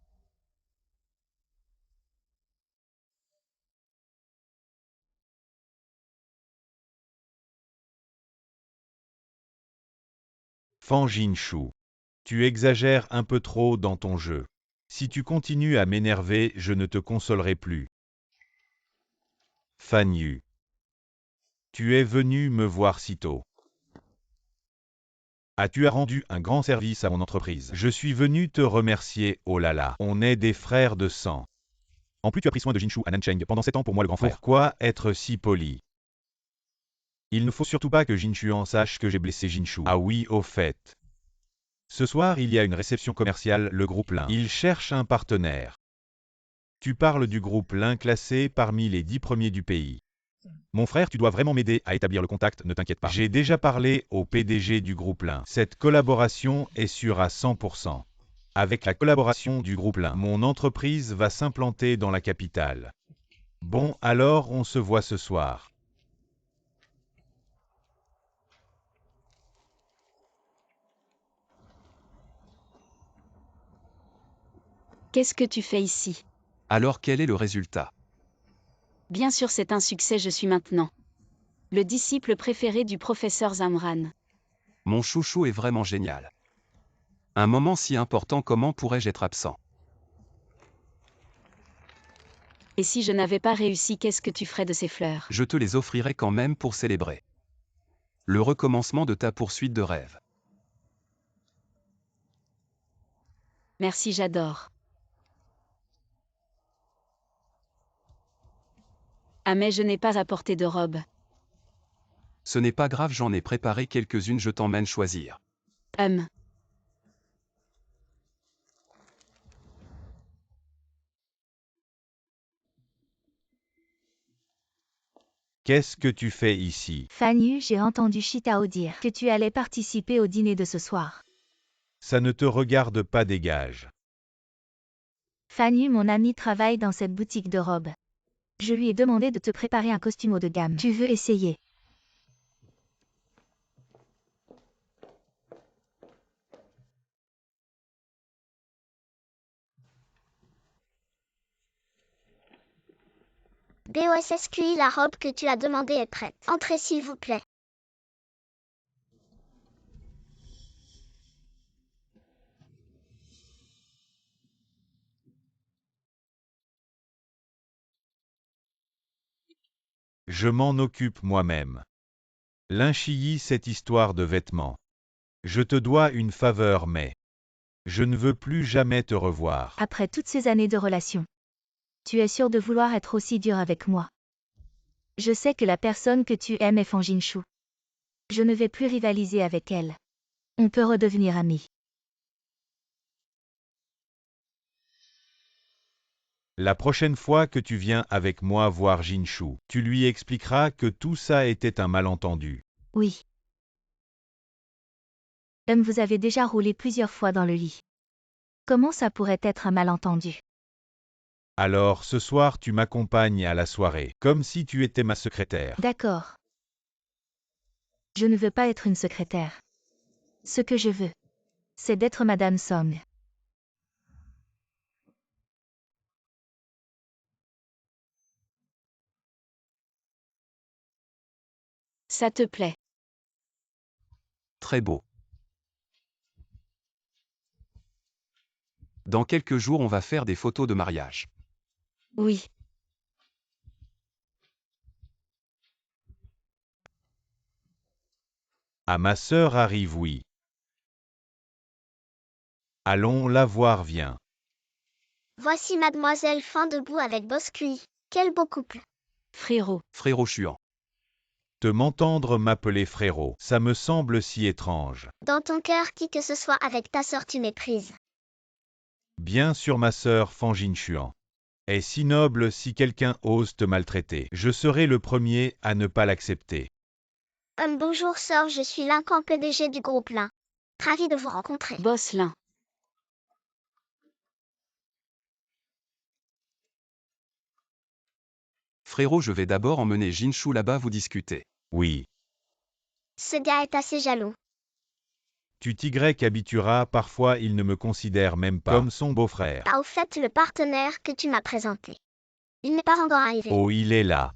Fan Jinshu, tu exagères un peu trop dans ton jeu. Si tu continues à m'énerver, je ne te consolerai plus. Fan Yu, tu es venu me voir si tôt. Tu as rendu un grand service à mon entreprise. Je suis venu te remercier, oh là là. On est des frères de sang. En plus, tu as pris soin de Jinshu à Nancheng pendant 7 ans pour moi, le grand frère. Pourquoi être si poli? Il ne faut surtout pas que Jinshu en sache que j'ai blessé Jinshu. Ah oui, au fait. Ce soir, il y a une réception commerciale, le groupe Lin. Il cherche un partenaire. Tu parles du groupe Lin classé parmi les 10 premiers du pays. Mon frère, tu dois vraiment m'aider à établir le contact, ne t'inquiète pas. J'ai déjà parlé au PDG du groupe Lin. Cette collaboration est sûre à 100%. Avec la collaboration du groupe Lin, mon entreprise va s'implanter dans la capitale. Bon, alors on se voit ce soir. Qu'est-ce que tu fais ici? Alors quel est le résultat? Bien sûr, c'est un succès, je suis maintenant le disciple préféré du professeur Zhang Ran. Mon chouchou est vraiment génial. Un moment si important, comment pourrais-je être absent? Et si je n'avais pas réussi, qu'est-ce que tu ferais de ces fleurs? Je te les offrirai quand même pour célébrer le recommencement de ta poursuite de rêve. Merci, j'adore. Ah mais je n'ai pas apporté de robe. Ce n'est pas grave, j'en ai préparé quelques-unes, je t'emmène choisir. Qu'est-ce que tu fais ici? Fan Yu, j'ai entendu Shitao dire que tu allais participer au dîner de ce soir. Ça ne te regarde pas, dégage. Fan Yu, mon ami, travaille dans cette boutique de robes. Je lui ai demandé de te préparer un costume haut de gamme. Tu veux essayer? BOSSQI, la robe que tu as demandée est prête. Entrez s'il vous plaît. Je m'en occupe moi-même. Linchii, cette histoire de vêtements. Je te dois une faveur, mais je ne veux plus jamais te revoir. Après toutes ces années de relation, tu es sûr de vouloir être aussi dur avec moi? Je sais que la personne que tu aimes est Fan Jinshu. Je ne vais plus rivaliser avec elle. On peut redevenir amis. La prochaine fois que tu viens avec moi voir Jinshu, tu lui expliqueras que tout ça était un malentendu. Oui. Vous avez déjà roulé plusieurs fois dans le lit. Comment ça pourrait être un malentendu? Alors ce soir tu m'accompagnes à la soirée, comme si tu étais ma secrétaire. D'accord. Je ne veux pas être une secrétaire. Ce que je veux, c'est d'être Madame Song. Ça te plaît. Très beau. Dans quelques jours, on va faire des photos de mariage. Oui. À ma sœur arrive oui. Allons la voir viens. Voici Mademoiselle Fin debout avec Boscuit. Quel beau couple. Frérot. Frérot Chuan. Te m'entendre m'appeler frérot, ça me semble si étrange. Dans ton cœur, qui que ce soit avec ta sœur tu méprises. Bien sûr ma sœur Fangine Chuan est si noble si quelqu'un ose te maltraiter. Je serai le premier à ne pas l'accepter. Bonjour sœur, je suis Lincoln PDG du groupe Lin. Ravi de vous rencontrer. Boss Lin. Frérot, je vais d'abord emmener Jinshu là-bas vous discuter. Oui. Ce gars est assez jaloux. Tu Y habitueras, parfois il ne me considère même pas comme son beau-frère. Au fait, le partenaire que tu m'as présenté. Il n'est pas encore arrivé. Oh il est là.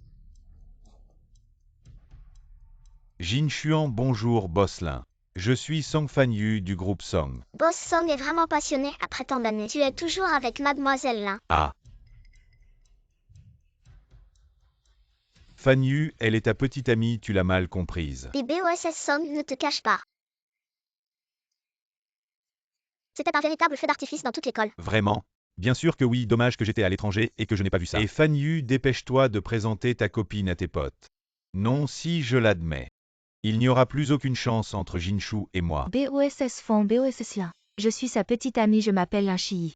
Jin Chuan bonjour Bosselin. Je suis Song Fan Yu du groupe Song. Boss Song est vraiment passionné après tant d'années. Tu es toujours avec Mademoiselle Lin. Ah. Fan Yu, elle est ta petite amie, tu l'as mal comprise. Les BOSS Song ne te cachent pas. C'était un véritable feu d'artifice dans toute l'école. Vraiment? Bien sûr que oui, dommage que j'étais à l'étranger et que je n'ai pas vu ça. Et Fan Yu, dépêche-toi de présenter ta copine à tes potes. Non, si je l'admets. Il n'y aura plus aucune chance entre Jinshu et moi. BOSS Fond, BOSS Lin. Je suis sa petite amie, je m'appelle Lin Chiyi.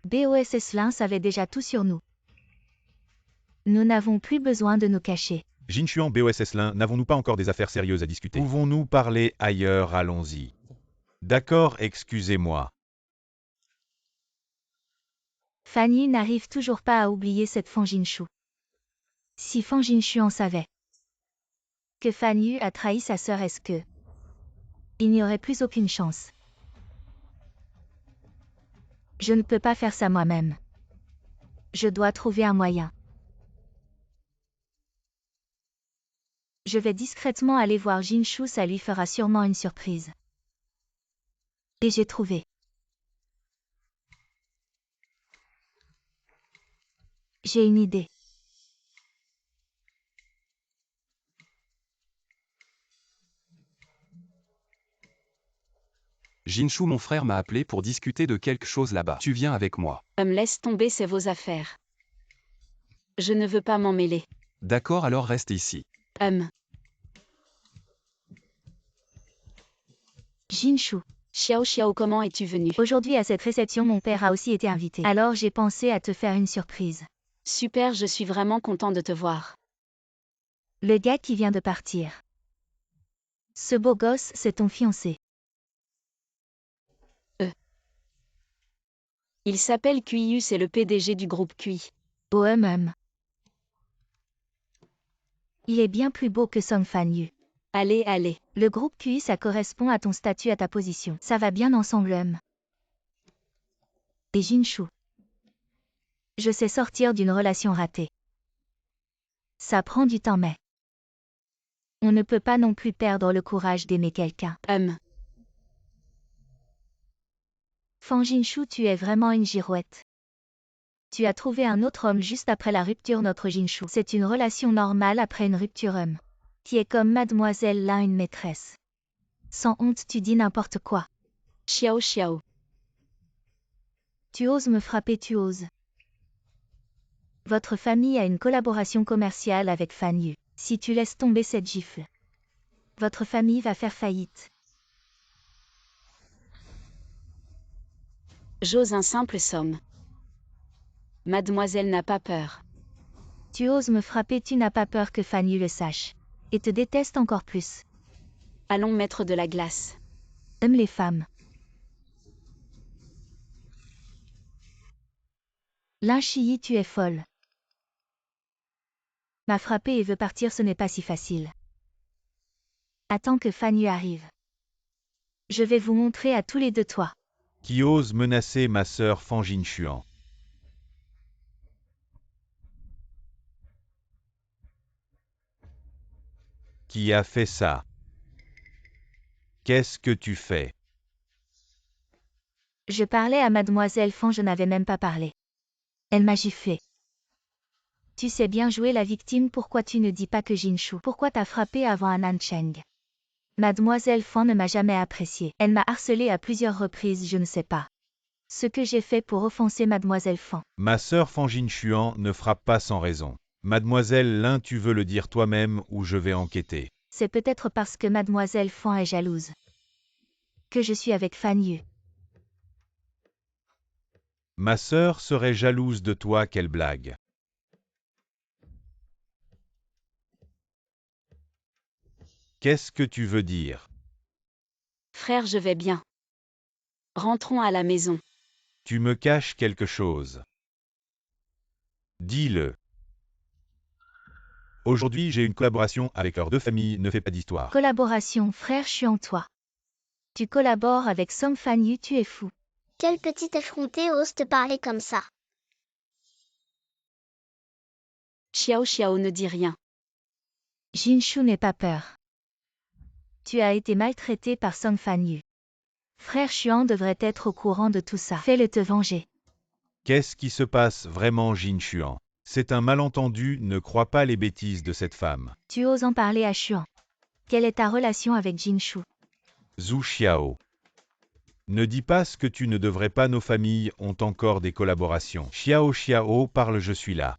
BOSS Lin savait déjà tout sur nous. Nous n'avons plus besoin de nous cacher. Jin Chuan BOSS Lin, n'avons-nous pas encore des affaires sérieuses à discuter? Pouvons-nous parler ailleurs? Allons-y. D'accord, excusez-moi. Fanny n'arrive toujours pas à oublier cette Fan Jinshu. Si Fan Jinshu en savait que Fanny a trahi sa sœur, est-ce que il n'y aurait plus aucune chance? Je ne peux pas faire ça moi-même. Je dois trouver un moyen. Je vais discrètement aller voir Jinshu, ça lui fera sûrement une surprise. Et j'ai trouvé. J'ai une idée. Jinshu, mon frère m'a appelé pour discuter de quelque chose là-bas. Tu viens avec moi. Laisse tomber, c'est vos affaires. Je ne veux pas m'en mêler. D'accord, alors reste ici. Jinshu. Xiao, comment es-tu venu? Aujourd'hui à cette réception, mon père a aussi été invité. Alors j'ai pensé à te faire une surprise. Super, je suis vraiment content de te voir. Le gars qui vient de partir. Ce beau gosse, c'est ton fiancé. Il s'appelle QI, c'est le PDG du groupe QI. Il est bien plus beau que Song Fan Yu. Allez. Le groupe QI, ça correspond à ton statut, à ta position. Ça va bien ensemble, Et Jinshu. Je sais sortir d'une relation ratée. Ça prend du temps, mais on ne peut pas non plus perdre le courage d'aimer quelqu'un. Fan Jinshu, tu es vraiment une girouette. Tu as trouvé un autre homme juste après la rupture, notre Jinshu. C'est une relation normale après une rupture, qui est comme Mademoiselle Lin, une maîtresse. Sans honte, tu dis n'importe quoi. Xiao. Tu oses me frapper, tu oses. Votre famille a une collaboration commerciale avec Fan Yu. Si tu laisses tomber cette gifle, votre famille va faire faillite. J'ose un simple somme. Mademoiselle n'a pas peur. Tu oses me frapper, tu n'as pas peur que Fan Yu le sache. Et te déteste encore plus. Allons mettre de la glace. Aime les femmes. Lin Chiyi, tu es folle. M'a frappé et veut partir, ce n'est pas si facile. Attends que Fan Yu arrive. Je vais vous montrer à tous les deux toi. Qui ose menacer ma sœur Fan Jinshuan? Qui a fait ça? Qu'est-ce que tu fais? Je parlais à mademoiselle Fan, je n'avais même pas parlé. Elle m'a giflé. Tu sais bien jouer la victime, pourquoi tu ne dis pas que Jinshu? Pourquoi t'as frappé avant Anan Cheng? Mademoiselle Fan ne m'a jamais apprécié. Elle m'a harcelé à plusieurs reprises, je ne sais pas ce que j'ai fait pour offenser mademoiselle Fan. Ma sœur Fan Jinshuan ne frappe pas sans raison. Mademoiselle Lin, tu veux le dire toi-même ou je vais enquêter. C'est peut-être parce que mademoiselle Fan est jalouse que je suis avec Fan Yu. Ma sœur serait jalouse de toi, quelle blague. Qu'est-ce que tu veux dire? Frère, je vais bien. Rentrons à la maison. Tu me caches quelque chose. Dis-le. Aujourd'hui, j'ai une collaboration avec leurs deux familles, ne fais pas d'histoire. Collaboration, frère, je suis en toi. Tu collabores avec Song Fan Yu, tu es fou. Quel petit effronté ose te parler comme ça? Xiao Xiao ne dit rien. Jinshu n'aie pas peur. Tu as été maltraité par Song Fan Yu. Frère Xuan devrait être au courant de tout ça. Fais-le te venger. Qu'est-ce qui se passe vraiment, Jinshuan? C'est un malentendu, ne crois pas les bêtises de cette femme. Tu oses en parler à Xuan. Quelle est ta relation avec Jinshu? Zhu Xiao. Ne dis pas ce que tu ne devrais pas, nos familles ont encore des collaborations. Xiao Xiao parle, je suis là.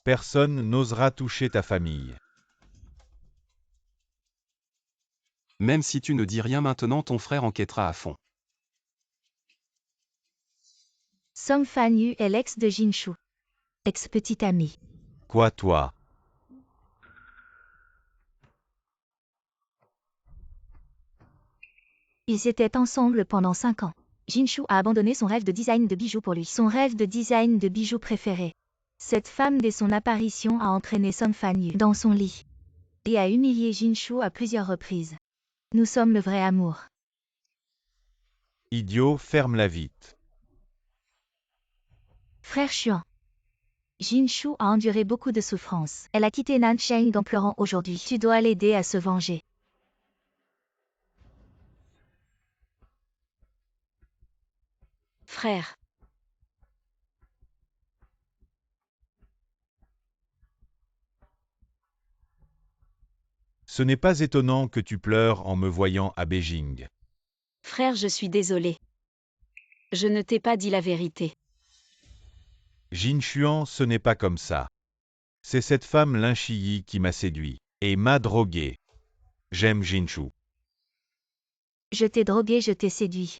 Personne n'osera toucher ta famille. Même si tu ne dis rien maintenant, ton frère enquêtera à fond. Song Fan Yu est l'ex de Jinshu. Ex-petite amie. Quoi toi? Ils étaient ensemble pendant 5 ans. Jinshu a abandonné son rêve de design de bijoux pour lui. Son rêve de design de bijoux préféré. Cette femme, dès son apparition, a entraîné Song Fan Yu dans son lit et a humilié Jinshu à plusieurs reprises. Nous sommes le vrai amour. Idiot, ferme-la vite. Frère Xuan. Jinshu a enduré beaucoup de souffrances. Elle a quitté Nancheng en pleurant aujourd'hui. Tu dois l'aider à se venger. Frère. Ce n'est pas étonnant que tu pleures en me voyant à Beijing. Frère, je suis désolé. Je ne t'ai pas dit la vérité. Jinshuan, ce n'est pas comme ça. C'est cette femme Lin Shiyi qui m'a séduit et m'a drogué. J'aime Jinshu. Je t'ai drogué, je t'ai séduit.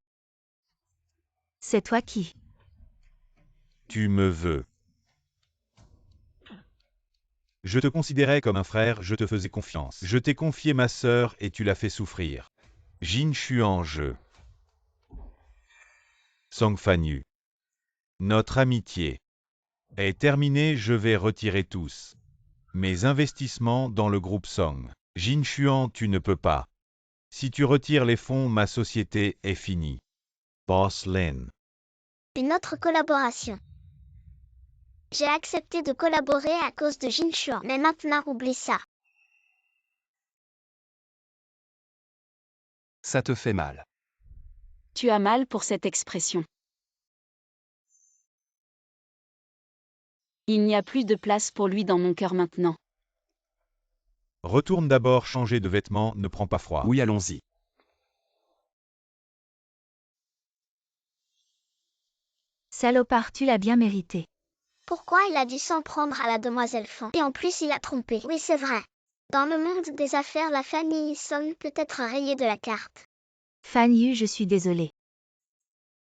C'est toi qui. Tu me veux. Je te considérais comme un frère, je te faisais confiance. Je t'ai confié ma sœur et tu l'as fait souffrir. Jinshuan, je. Song Fan Yu. Notre amitié est terminée, je vais retirer tous mes investissements dans le groupe Song. Jinshuan, tu ne peux pas. Si tu retires les fonds, ma société est finie. Boss Lin. Une autre collaboration. J'ai accepté de collaborer à cause de Jinshu, mais maintenant oublie ça. Ça te fait mal. Tu as mal pour cette expression. Il n'y a plus de place pour lui dans mon cœur maintenant. Retourne d'abord changer de vêtements, ne prends pas froid. Oui, allons-y. Salopard, tu l'as bien mérité. Pourquoi il a dû s'en prendre à la demoiselle Fan? Et en plus il a trompé. Oui, c'est vrai. Dans le monde des affaires, la famille Song peut être rayée de la carte. Fan Yu, je suis désolée.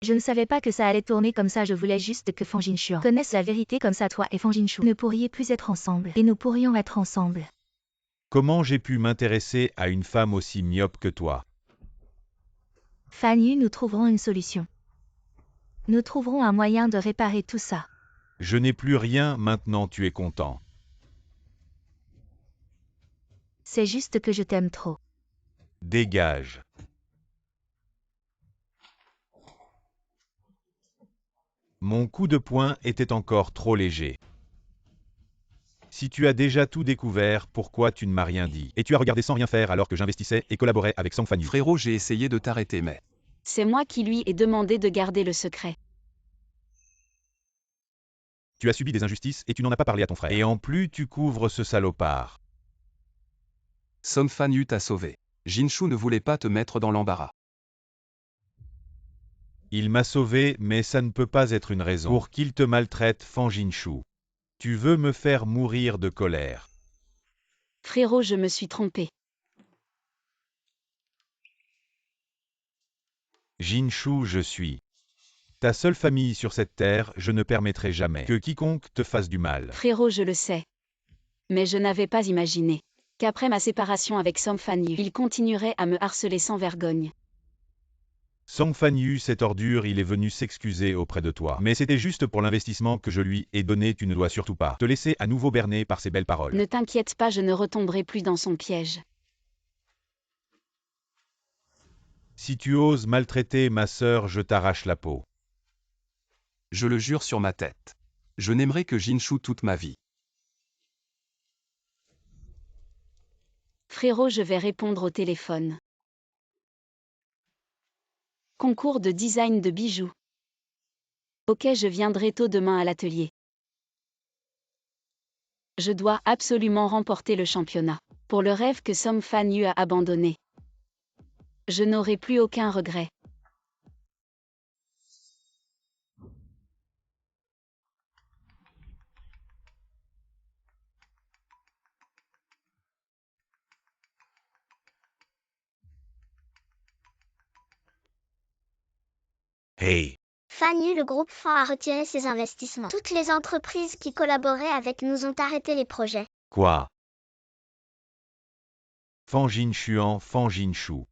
Je ne savais pas que ça allait tourner comme ça, je voulais juste que Fan Jinshu connaisse la vérité, comme ça toi et Fan Jinshu ne pourriez plus être ensemble. Et nous pourrions être ensemble. Comment j'ai pu m'intéresser à une femme aussi myope que toi? Fan Yu, nous trouverons une solution. Nous trouverons un moyen de réparer tout ça. Je n'ai plus rien, maintenant tu es content. C'est juste que je t'aime trop. Dégage. Mon coup de poing était encore trop léger. Si tu as déjà tout découvert, pourquoi tu ne m'as rien dit? Et tu as regardé sans rien faire alors que j'investissais et collaborais avec Sang Fan Yu. Frérot, j'ai essayé de t'arrêter mais... C'est moi qui lui ai demandé de garder le secret. Tu as subi des injustices et tu n'en as pas parlé à ton frère. Et en plus, tu couvres ce salopard. Song Fan Yu t'a sauvé. Jinshu ne voulait pas te mettre dans l'embarras. Il m'a sauvé, mais ça ne peut pas être une raison pour qu'il te maltraite, Fan Jinshu. Tu veux me faire mourir de colère. Frérot, je me suis trompé. Jinshu, je suis ta seule famille sur cette terre, je ne permettrai jamais que quiconque te fasse du mal. Frérot, je le sais. Mais je n'avais pas imaginé qu'après ma séparation avec Som Fan Yu, il continuerait à me harceler sans vergogne. Sang Fan Yu, cette ordure, il est venu s'excuser auprès de toi. Mais c'était juste pour l'investissement que je lui ai donné, tu ne dois surtout pas te laisser à nouveau berner par ces belles paroles. Ne t'inquiète pas, je ne retomberai plus dans son piège. Si tu oses maltraiter ma sœur, je t'arrache la peau. Je le jure sur ma tête. Je n'aimerai que Jinshu toute ma vie. Frérot, je vais répondre au téléphone. Concours de design de bijoux. Ok, je viendrai tôt demain à l'atelier. Je dois absolument remporter le championnat. Pour le rêve que Som Fan Yu a abandonné. Je n'aurai plus aucun regret. Hey, Fan Yu, le groupe Fan a retiré ses investissements. Toutes les entreprises qui collaboraient avec nous ont arrêté les projets. quoi? Fan Jinshuan, Fan Jinshu.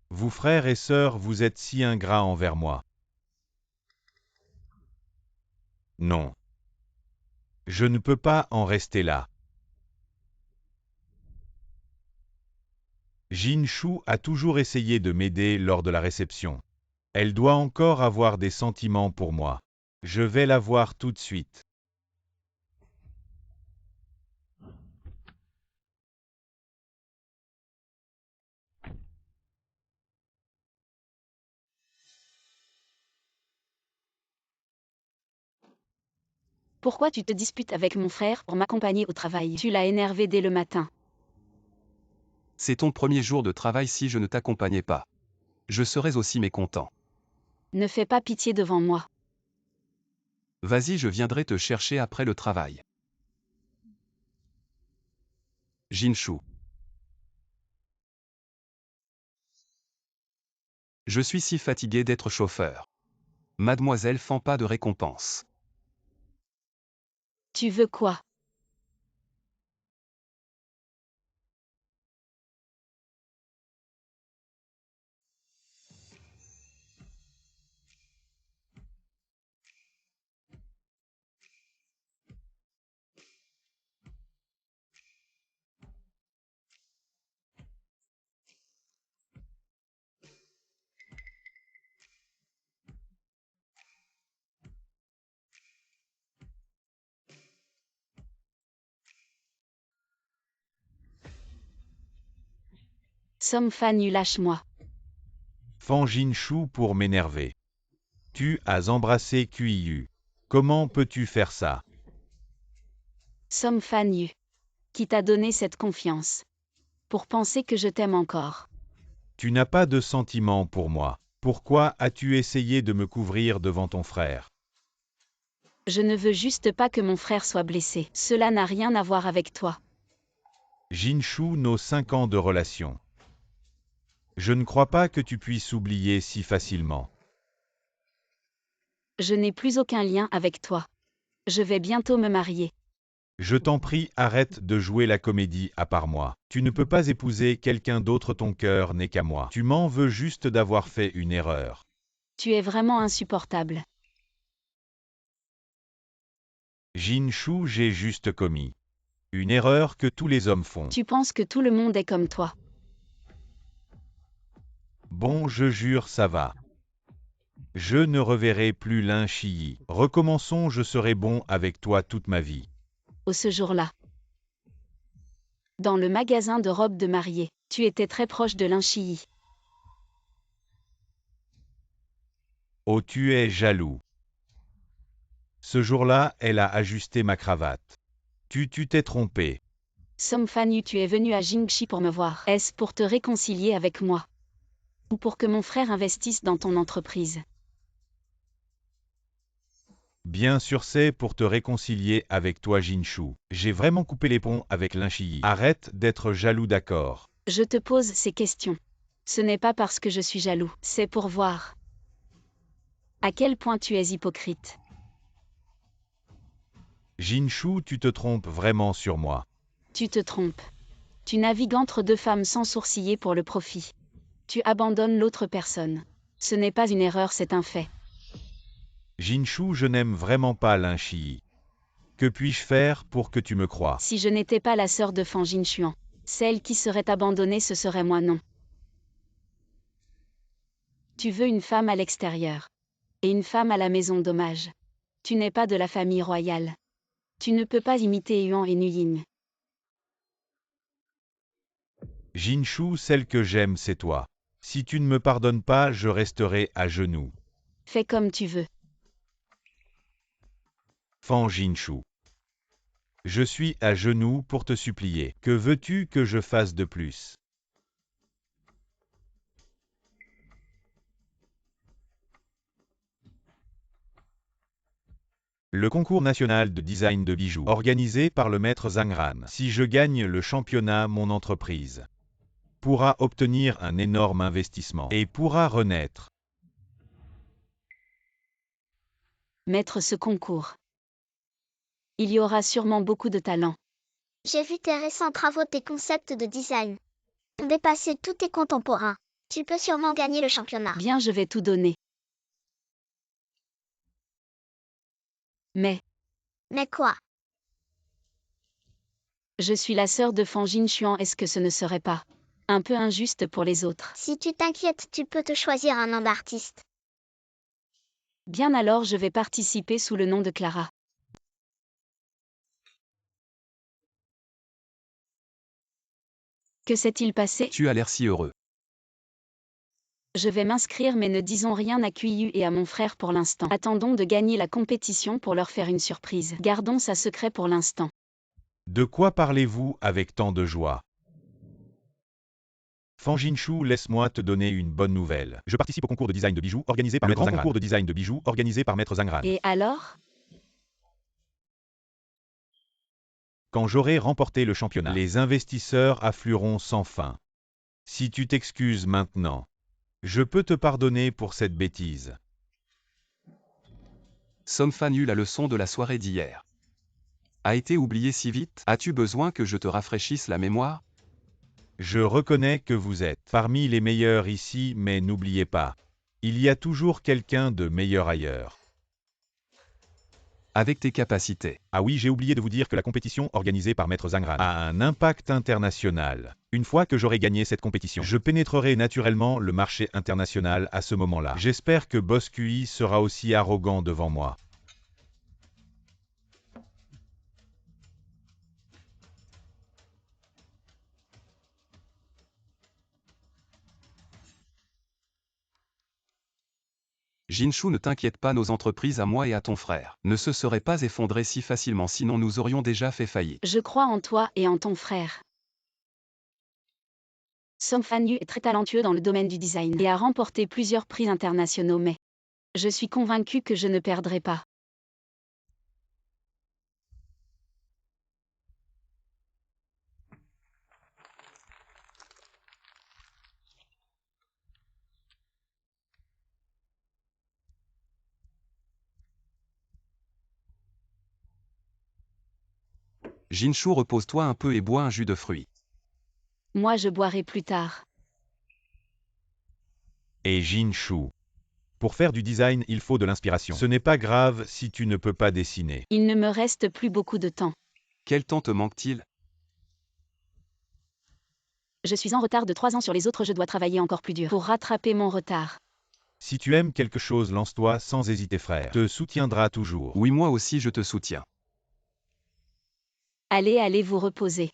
Vous frères et sœurs, vous êtes si ingrats envers moi. Non. Je ne peux pas en rester là. Jinshu a toujours essayé de m'aider lors de la réception. Elle doit encore avoir des sentiments pour moi. Je vais la voir tout de suite. Pourquoi tu te disputes avec mon frère pour m'accompagner au travail? Tu l'as énervé dès le matin. C'est ton premier jour de travail si je ne t'accompagnais pas. Je serais aussi mécontent. Ne fais pas pitié devant moi. Vas-y, je viendrai te chercher après le travail. Jinshu. Je suis si fatigué d'être chauffeur. Mademoiselle Fan pas de récompense. Tu veux quoi? Som Fan Yu, lâche-moi. Fan Jinshu pour m'énerver. Tu as embrassé Kuiyu. Comment peux-tu faire ça? Som Fan Yu. Qui t'a donné cette confiance? Pour penser que je t'aime encore. Tu n'as pas de sentiments pour moi. Pourquoi as-tu essayé de me couvrir devant ton frère? Je ne veux juste pas que mon frère soit blessé. Cela n'a rien à voir avec toi. Jinshu, nos 5 ans de relation. Je ne crois pas que tu puisses oublier si facilement. Je n'ai plus aucun lien avec toi. Je vais bientôt me marier. Je t'en prie, arrête de jouer la comédie à part moi. Tu ne peux pas épouser quelqu'un d'autre, ton cœur n'est qu'à moi. Tu m'en veux juste d'avoir fait une erreur. Tu es vraiment insupportable. Jinshu, j'ai juste commis Une erreur que tous les hommes font. Tu penses que tout le monde est comme toi. Bon, je jure, ça va. Je ne reverrai plus Lin Chiyi. Recommençons, je serai bon avec toi toute ma vie. Ce jour-là. Dans le magasin de robes de mariée, tu étais très proche de Lin Chiyi. Oh, tu es jaloux. Ce jour-là, elle a ajusté ma cravate. Tu t'es trompé. Song Fanyu, tu es venu à Jingxi pour me voir. Est-ce pour te réconcilier avec moi? Ou pour que mon frère investisse dans ton entreprise? Bien sûr, c'est pour te réconcilier avec toi, Jinshu. J'ai vraiment coupé les ponts avec Lin Chiyi. Arrête d'être jaloux, d'accord? Je te pose ces questions. Ce n'est pas parce que je suis jaloux, c'est pour voir à quel point tu es hypocrite. Jinshu, tu te trompes vraiment sur moi. Tu te trompes. Tu navigues entre deux femmes sans sourciller pour le profit. Tu abandonnes l'autre personne. Ce n'est pas une erreur, c'est un fait. Jinshu, je n'aime vraiment pas Lin Chiyi. Que puis-je faire pour que tu me croies? Si je n'étais pas la sœur de Fan Jinshuan, celle qui serait abandonnée, ce serait moi, non. Tu veux une femme à l'extérieur. Et une femme à la maison, dommage. Tu n'es pas de la famille royale. Tu ne peux pas imiter Yuan et Nuyin. Jinshu, celle que j'aime, c'est toi. Si tu ne me pardonnes pas, je resterai à genoux. Fais comme tu veux. Fan Jinshu. Je suis à genoux pour te supplier. Que veux-tu que je fasse de plus? Le concours national de design de bijoux, organisé par le maître Zhang Ran. Si je gagne le championnat, mon entreprise pourra obtenir un énorme investissement et pourra renaître. Mettre ce concours. Il y aura sûrement beaucoup de talent. J'ai vu tes récents travaux, tes concepts de design ont dépassé tous tes contemporains. Tu peux sûrement gagner le championnat. Bien, je vais tout donner. Mais, Mais quoi? je suis la sœur de Fan Jinshuan, est-ce que ce ne serait pas un peu injuste pour les autres? Si tu t'inquiètes, tu peux te choisir un nom d'artiste. Bien, alors je vais participer sous le nom de Clara. Que s'est-il passé? Tu as l'air si heureux. Je vais m'inscrire, mais ne disons rien à Kuiyu et à mon frère pour l'instant. Attendons de gagner la compétition pour leur faire une surprise. Gardons ça secret pour l'instant. De quoi parlez-vous avec tant de joie? Fan Jinshu, laisse-moi te donner une bonne nouvelle. Je participe au concours de design de bijoux organisé par le grand concours de design de bijoux organisé par Maître Zhang Ran. Et alors? Quand j'aurai remporté le championnat, les investisseurs afflueront sans fin. Si tu t'excuses maintenant, je peux te pardonner pour cette bêtise. Song Fanyu, la leçon de la soirée d'hier a été oubliée si vite? As-tu besoin que je te rafraîchisse la mémoire? Je reconnais que vous êtes parmi les meilleurs ici, mais n'oubliez pas, il y a toujours quelqu'un de meilleur ailleurs. Avec tes capacités. Ah oui, j'ai oublié de vous dire que la compétition organisée par Maître Zhang Ran a un impact international. Une fois que j'aurai gagné cette compétition, je pénétrerai naturellement le marché international à ce moment-là. J'espère que Boss QI sera aussi arrogant devant moi. Jinshu, ne t'inquiète pas, nos entreprises à moi et à ton frère ne se seraient pas effondrées si facilement, sinon nous aurions déjà fait faillite. Je crois en toi et en ton frère. Song Fanyu est très talentueux dans le domaine du design et a remporté plusieurs prix internationaux, mais je suis convaincu que je ne perdrai pas. Jinshu, repose-toi un peu et bois un jus de fruits. Moi, je boirai plus tard. Et Jinshu. Pour faire du design, il faut de l'inspiration. Ce n'est pas grave si tu ne peux pas dessiner. Il ne me reste plus beaucoup de temps. Quel temps te manque-t-il? Je suis en retard de 3 ans sur les autres, je dois travailler encore plus dur pour rattraper mon retard. Si tu aimes quelque chose, lance-toi sans hésiter, frère. Te soutiendra toujours. Oui, moi aussi je te soutiens. Allez vous reposer.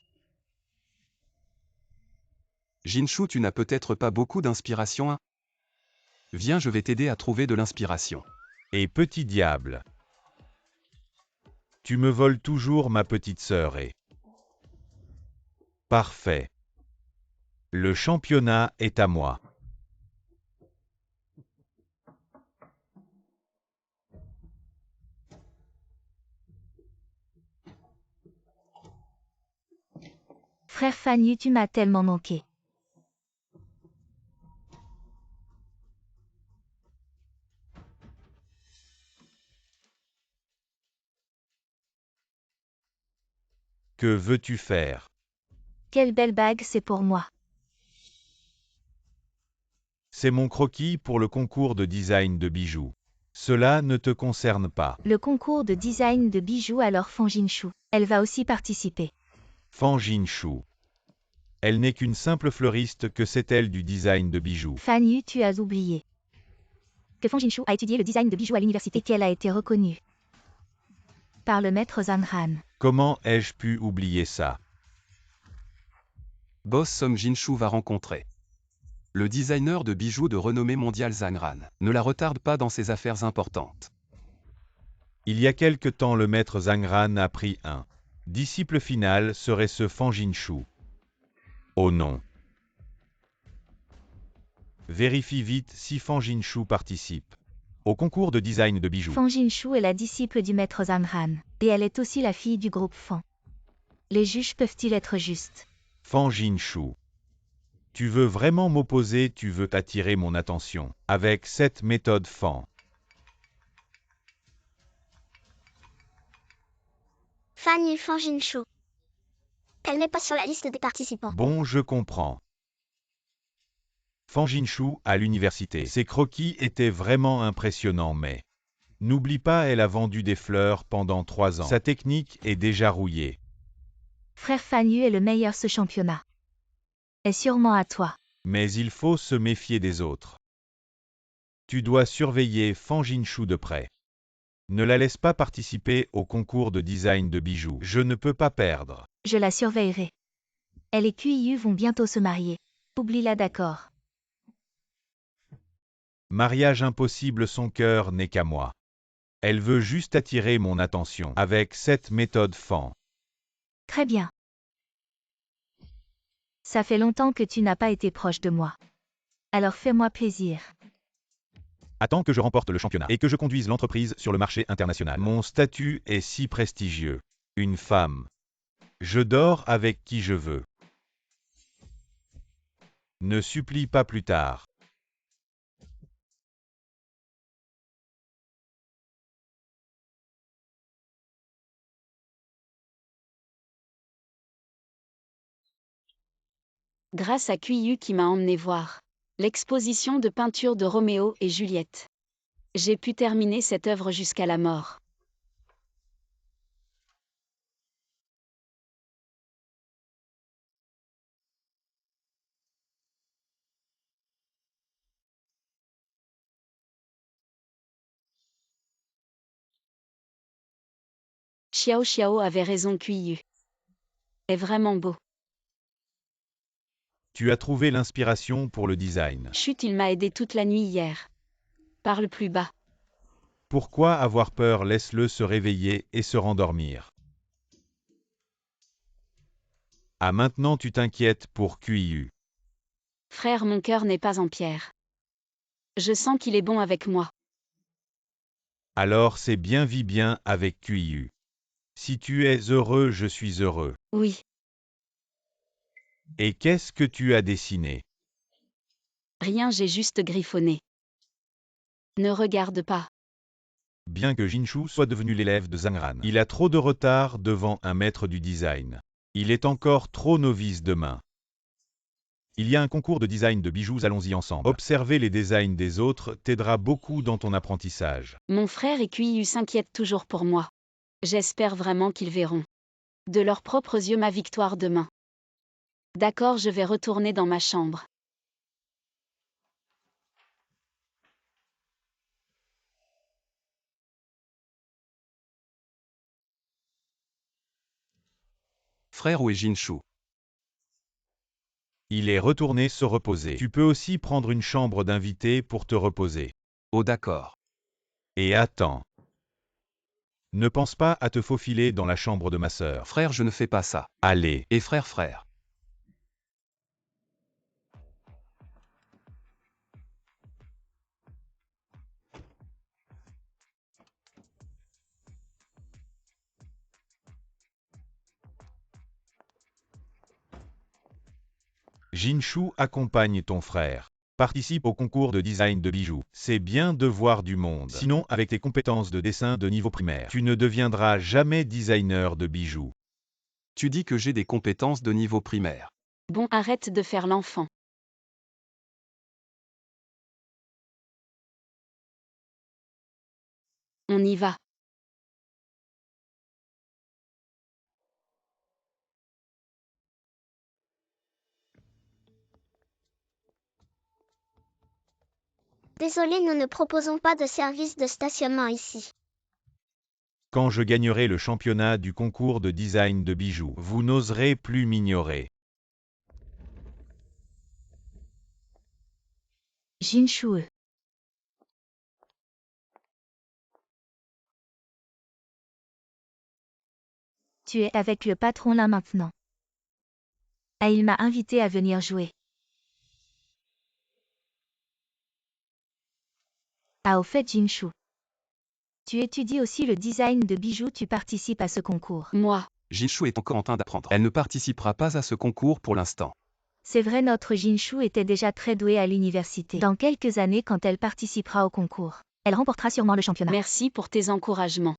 Jinshu, tu n'as peut-être pas beaucoup d'inspiration, hein? Viens, je vais t'aider à trouver de l'inspiration. Et petit diable, tu me voles toujours ma petite sœur et... Parfait. Le championnat est à moi. Frère Fanny, tu m'as tellement manqué. Que veux-tu faire? Quelle belle bague, c'est pour moi. C'est mon croquis pour le concours de design de bijoux. Cela ne te concerne pas. Le concours de design de bijoux, alors Fan Jinshu. Elle va aussi participer. Fan Jinshu. Elle n'est qu'une simple fleuriste, que sait-elle du design de bijoux? Fanny, tu as oublié que Fan Jinshu a étudié le design de bijoux à l'université et qu'elle a été reconnue par le maître Zhangran. Comment ai-je pu oublier ça? Boss Som Jinshu va rencontrer le designer de bijoux de renommée mondiale Zhangran. Ne la retarde pas dans ses affaires importantes. Il y a quelque temps, le maître Zhangran a pris un disciple final, serait ce Fan Jinshu. Oh non. Vérifie vite si Fan Jinshu participe au concours de design de bijoux. Fan Jinshu est la disciple du maître Zhangran, et elle est aussi la fille du groupe Fan. Les juges peuvent-ils être justes? Fan Jinshu. Tu veux vraiment m'opposer, tu veux attirer mon attention avec cette méthode Fan. Fanny Fan Jinshu. Elle n'est pas sur la liste des participants. Bon, je comprends. Fan Jinshu à l'université. Ses croquis étaient vraiment impressionnants, mais n'oublie pas, elle a vendu des fleurs pendant 3 ans. Sa technique est déjà rouillée. Frère Fanny est le meilleur ce championnat. Est sûrement à toi. Mais il faut se méfier des autres. Tu dois surveiller Fan Jinshu de près. Ne la laisse pas participer au concours de design de bijoux. Je ne peux pas perdre. Je la surveillerai. Elle et QIU vont bientôt se marier. Oublie-la, d'accord. Mariage impossible, son cœur n'est qu'à moi. Elle veut juste attirer mon attention avec cette méthode Fan. Très bien. Ça fait longtemps que tu n'as pas été proche de moi. Alors fais-moi plaisir. Attends que je remporte le championnat et que je conduise l'entreprise sur le marché international. Mon statut est si prestigieux. Une femme. Je dors avec qui je veux. Ne supplie pas plus tard. Grâce à QIU qui m'a emmené voir l'exposition de peinture de Roméo et Juliette. J'ai pu terminer cette œuvre jusqu'à la mort. Xiao Xiao avait raison, QIU est vraiment beau. Tu as trouvé l'inspiration pour le design. Chut, il m'a aidé toute la nuit hier. Parle plus bas. Pourquoi avoir peur? Laisse-le se réveiller et se rendormir. Ah, maintenant tu t'inquiètes pour QIU. Frère, mon cœur n'est pas en pierre. Je sens qu'il est bon avec moi. Alors c'est bien, vis bien avec QIU. Si tu es heureux, je suis heureux. Oui, Et qu'est-ce que tu as dessiné? rien, j'ai juste griffonné. Ne regarde pas. Bien que Jinshu soit devenu l'élève de Zhangran, il a trop de retard devant un maître du design. Il est encore trop novice demain. Il y a un concours de design de bijoux, allons-y ensemble. Observer les designs des autres t'aidera beaucoup dans ton apprentissage. Mon frère et QIU s'inquiètent toujours pour moi. J'espère vraiment qu'ils verront de leurs propres yeux ma victoire demain. D'accord, je vais retourner dans ma chambre. Frère, où est Jinshu? Il est retourné se reposer. Tu peux aussi prendre une chambre d'invité pour te reposer. Oh d'accord. Et attends. Ne pense pas à te faufiler dans la chambre de ma sœur. Frère, je ne fais pas ça. Allez. Et frère. Jinshu accompagne ton frère. Participe au concours de design de bijoux. C'est bien de voir du monde. Sinon, avec tes compétences de dessin de niveau primaire, tu ne deviendras jamais designer de bijoux. Tu dis que j'ai des compétences de niveau primaire. Bon, arrête de faire l'enfant. On y va. Désolé, nous ne proposons pas de service de stationnement ici. Quand je gagnerai le championnat du concours de design de bijoux, vous n'oserez plus m'ignorer. Jinshu. Tu es avec le patron là maintenant. Et il m'a invité à venir jouer. Ah, au fait, Jinshu. Tu étudies aussi le design de bijoux, tu participes à ce concours. Moi. Jinshu est encore en train d'apprendre. Elle ne participera pas à ce concours pour l'instant. C'est vrai, notre Jinshu était déjà très douée à l'université. Dans quelques années, quand elle participera au concours, elle remportera sûrement le championnat. Merci pour tes encouragements.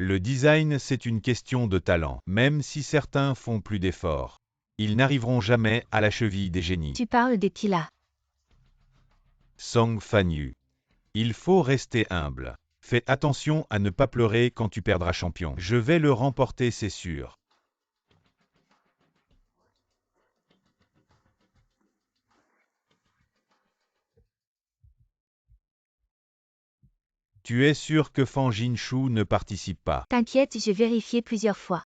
Le design, c'est une question de talent. Même si certains font plus d'efforts, ils n'arriveront jamais à la cheville des génies. Tu parles des pilas. Song Fanyu. Il faut rester humble. Fais attention à ne pas pleurer quand tu perdras champion. Je vais le remporter, c'est sûr. Tu es sûr que Fan Jinshu ne participe pas? T'inquiète, j'ai vérifié plusieurs fois.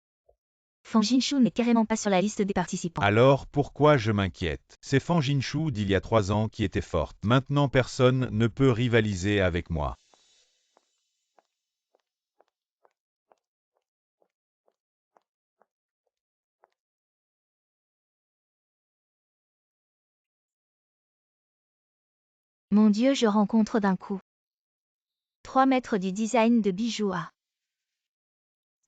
Fan Jinshu n'est carrément pas sur la liste des participants. Alors pourquoi je m'inquiète? C'est Fan Jinshu d'il y a 3 ans qui était forte. Maintenant personne ne peut rivaliser avec moi. Mon Dieu, je rencontre d'un coup 3 maîtres du design de bijoux à.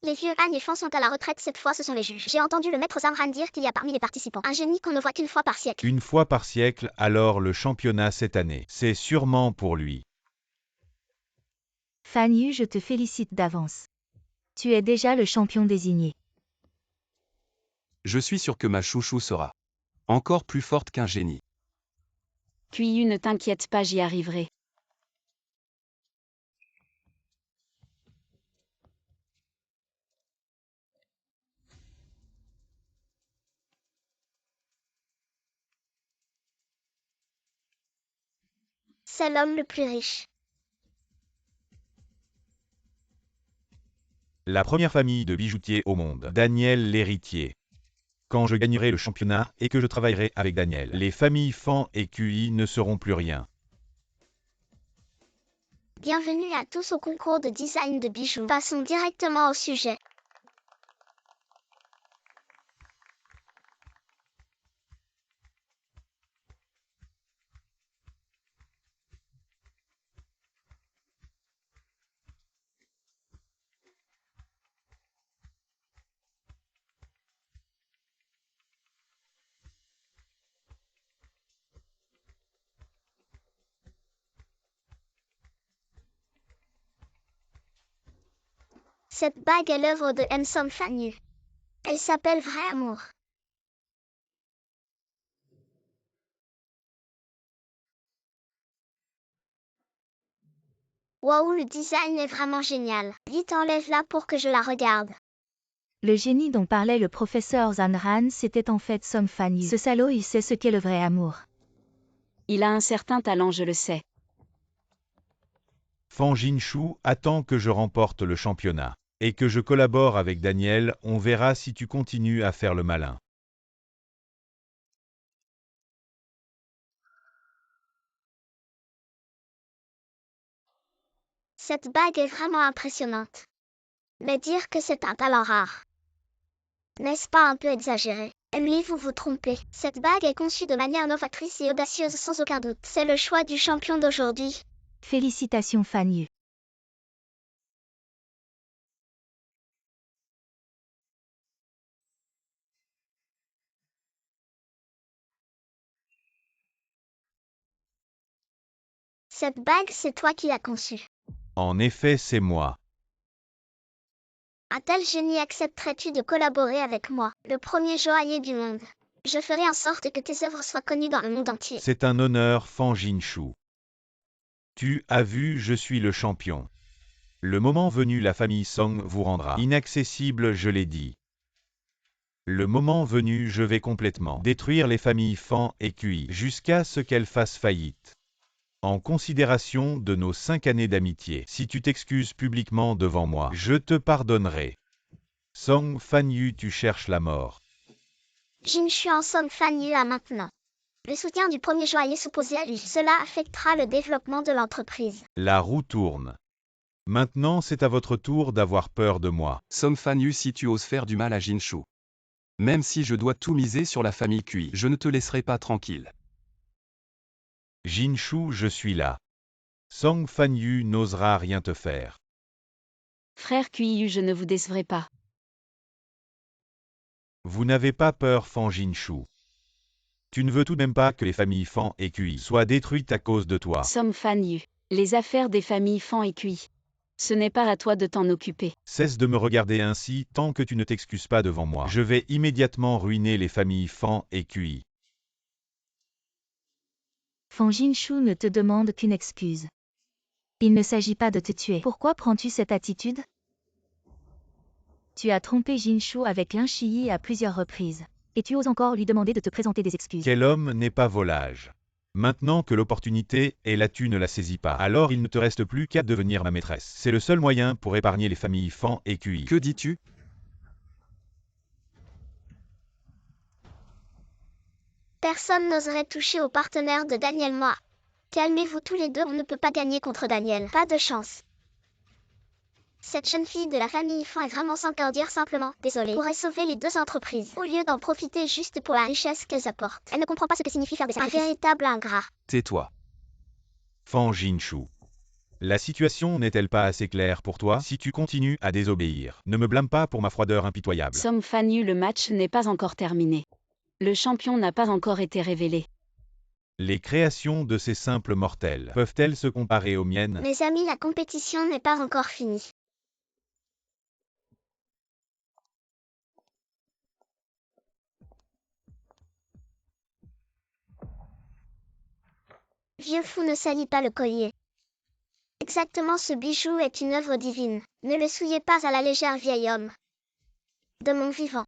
Les vieux Han et Fan sont à la retraite, cette fois ce sont les juges. J'ai entendu le maître Zamran dire qu'il y a parmi les participants un génie qu'on ne voit qu'une fois par siècle. Une fois par siècle, alors le championnat cette année. C'est sûrement pour lui. Fanyu, je te félicite d'avance. Tu es déjà le champion désigné. Je suis sûr que ma chouchou sera encore plus forte qu'un génie. Kuiyu, ne t'inquiète pas, j'y arriverai. C'est l'homme le plus riche. La première famille de bijoutiers au monde. Daniel l'héritier. Quand je gagnerai le championnat et que je travaillerai avec Daniel, les familles Fan et QI ne seront plus rien. Bienvenue à tous au concours de design de bijoux. Passons directement au sujet. Cette bague est l'œuvre de Song Fanyu. Elle s'appelle Vrai Amour. Waouh, le design est vraiment génial. Vite enlève-la pour que je la regarde. Le génie dont parlait le professeur Zanran, c'était en fait Song Fan Yu. Ce salaud, il sait ce qu'est le vrai amour. Il a un certain talent, je le sais. Fan Jinshu attend que je remporte le championnat. Et que je collabore avec Daniel, on verra si tu continues à faire le malin. Cette bague est vraiment impressionnante. Mais dire que c'est un talent rare. N'est-ce pas un peu exagéré? Emily, vous vous trompez. Cette bague est conçue de manière novatrice et audacieuse sans aucun doute. C'est le choix du champion d'aujourd'hui. Félicitations Fan Yu. Cette bague, c'est toi qui l'as conçue. En effet, c'est moi. Un tel génie accepterais-tu de collaborer avec moi, le premier joaillier du monde? Je ferai en sorte que tes œuvres soient connues dans le monde entier. C'est un honneur, Fan Jinshu. Tu as vu, je suis le champion. Le moment venu, la famille Song vous rendra inaccessible, je l'ai dit. Le moment venu, je vais complètement détruire les familles Fan et Kui jusqu'à ce qu'elles fassent faillite. En considération de nos 5 années d'amitié, si tu t'excuses publiquement devant moi, je te pardonnerai. Song Fan Yu, tu cherches la mort. Jinshu en Song Fan Yu à maintenant. Le soutien du premier joaillier s'opposait à lui. Cela affectera le développement de l'entreprise. La roue tourne. Maintenant, c'est à votre tour d'avoir peur de moi. Song Fan Yu, si tu oses faire du mal à Jinshu. Même si je dois tout miser sur la famille Kui, je ne te laisserai pas tranquille. Jinshu, je suis là. Song Fan Yu n'osera rien te faire. Frère Kuiyu, je ne vous décevrai pas. Vous n'avez pas peur, Fan Jinshu. Tu ne veux tout de même pas que les familles Fan et Kui soient détruites à cause de toi. Som Fan Yu. Les affaires des familles Fan et Kui. Ce n'est pas à toi de t'en occuper. Cesse de me regarder ainsi tant que tu ne t'excuses pas devant moi. Je vais immédiatement ruiner les familles Fan et Kui. Fan Jinshu ne te demande qu'une excuse. Il ne s'agit pas de te tuer. Pourquoi prends-tu cette attitude? Tu as trompé Jinshu avec Lin Shiyi à plusieurs reprises. Et tu oses encore lui demander de te présenter des excuses. Quel homme n'est pas volage? Maintenant que l'opportunité est là, tu ne la saisis pas. Alors il ne te reste plus qu'à devenir ma maîtresse. C'est le seul moyen pour épargner les familles Fan et Kui. Que dis-tu? Personne n'oserait toucher au partenaire de Daniel Moi. Calmez-vous tous les deux, on ne peut pas gagner contre Daniel. Pas de chance. Cette jeune fille de la famille Fan est vraiment sans cœur, dire simplement « désolé » pourrait sauver les deux entreprises, au lieu d'en profiter juste pour la richesse qu'elles apportent. Elle ne comprend pas ce que signifie faire des sacrifices. Un véritable ingrat. Tais-toi. Fan Jinshu. La situation n'est-elle pas assez claire pour toi? Si tu continues à désobéir, ne me blâme pas pour ma froideur impitoyable. Som Fan Yu, le match n'est pas encore terminé. Le champion n'a pas encore été révélé. Les créations de ces simples mortels peuvent-elles se comparer aux miennes? Mes amis, la compétition n'est pas encore finie. Vieux fou, ne salis pas le collier. Exactement, ce bijou est une œuvre divine. Ne le souillez pas à la légère, vieil homme. De mon vivant.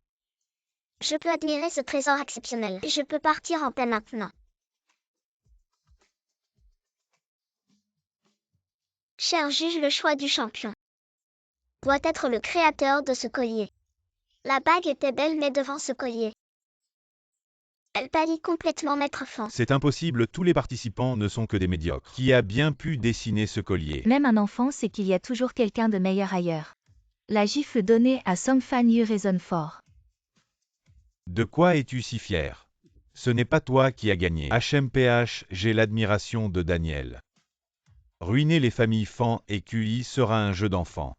Je peux admirer ce trésor exceptionnel. Et je peux partir en paix maintenant. Cher juge, le choix du champion doit être le créateur de ce collier. La bague était belle, mais devant ce collier, elle pâlit complètement, maître Fan. C'est impossible, tous les participants ne sont que des médiocres. Qui a bien pu dessiner ce collier? Même un enfant sait qu'il y a toujours quelqu'un de meilleur ailleurs. La gifle donnée à Song Fan Yu résonne fort. De quoi es-tu si fier? Ce n'est pas toi qui as gagné. HMPH, j'ai l'admiration de Daniel. Ruiner les familles Fan et Kui sera un jeu d'enfant.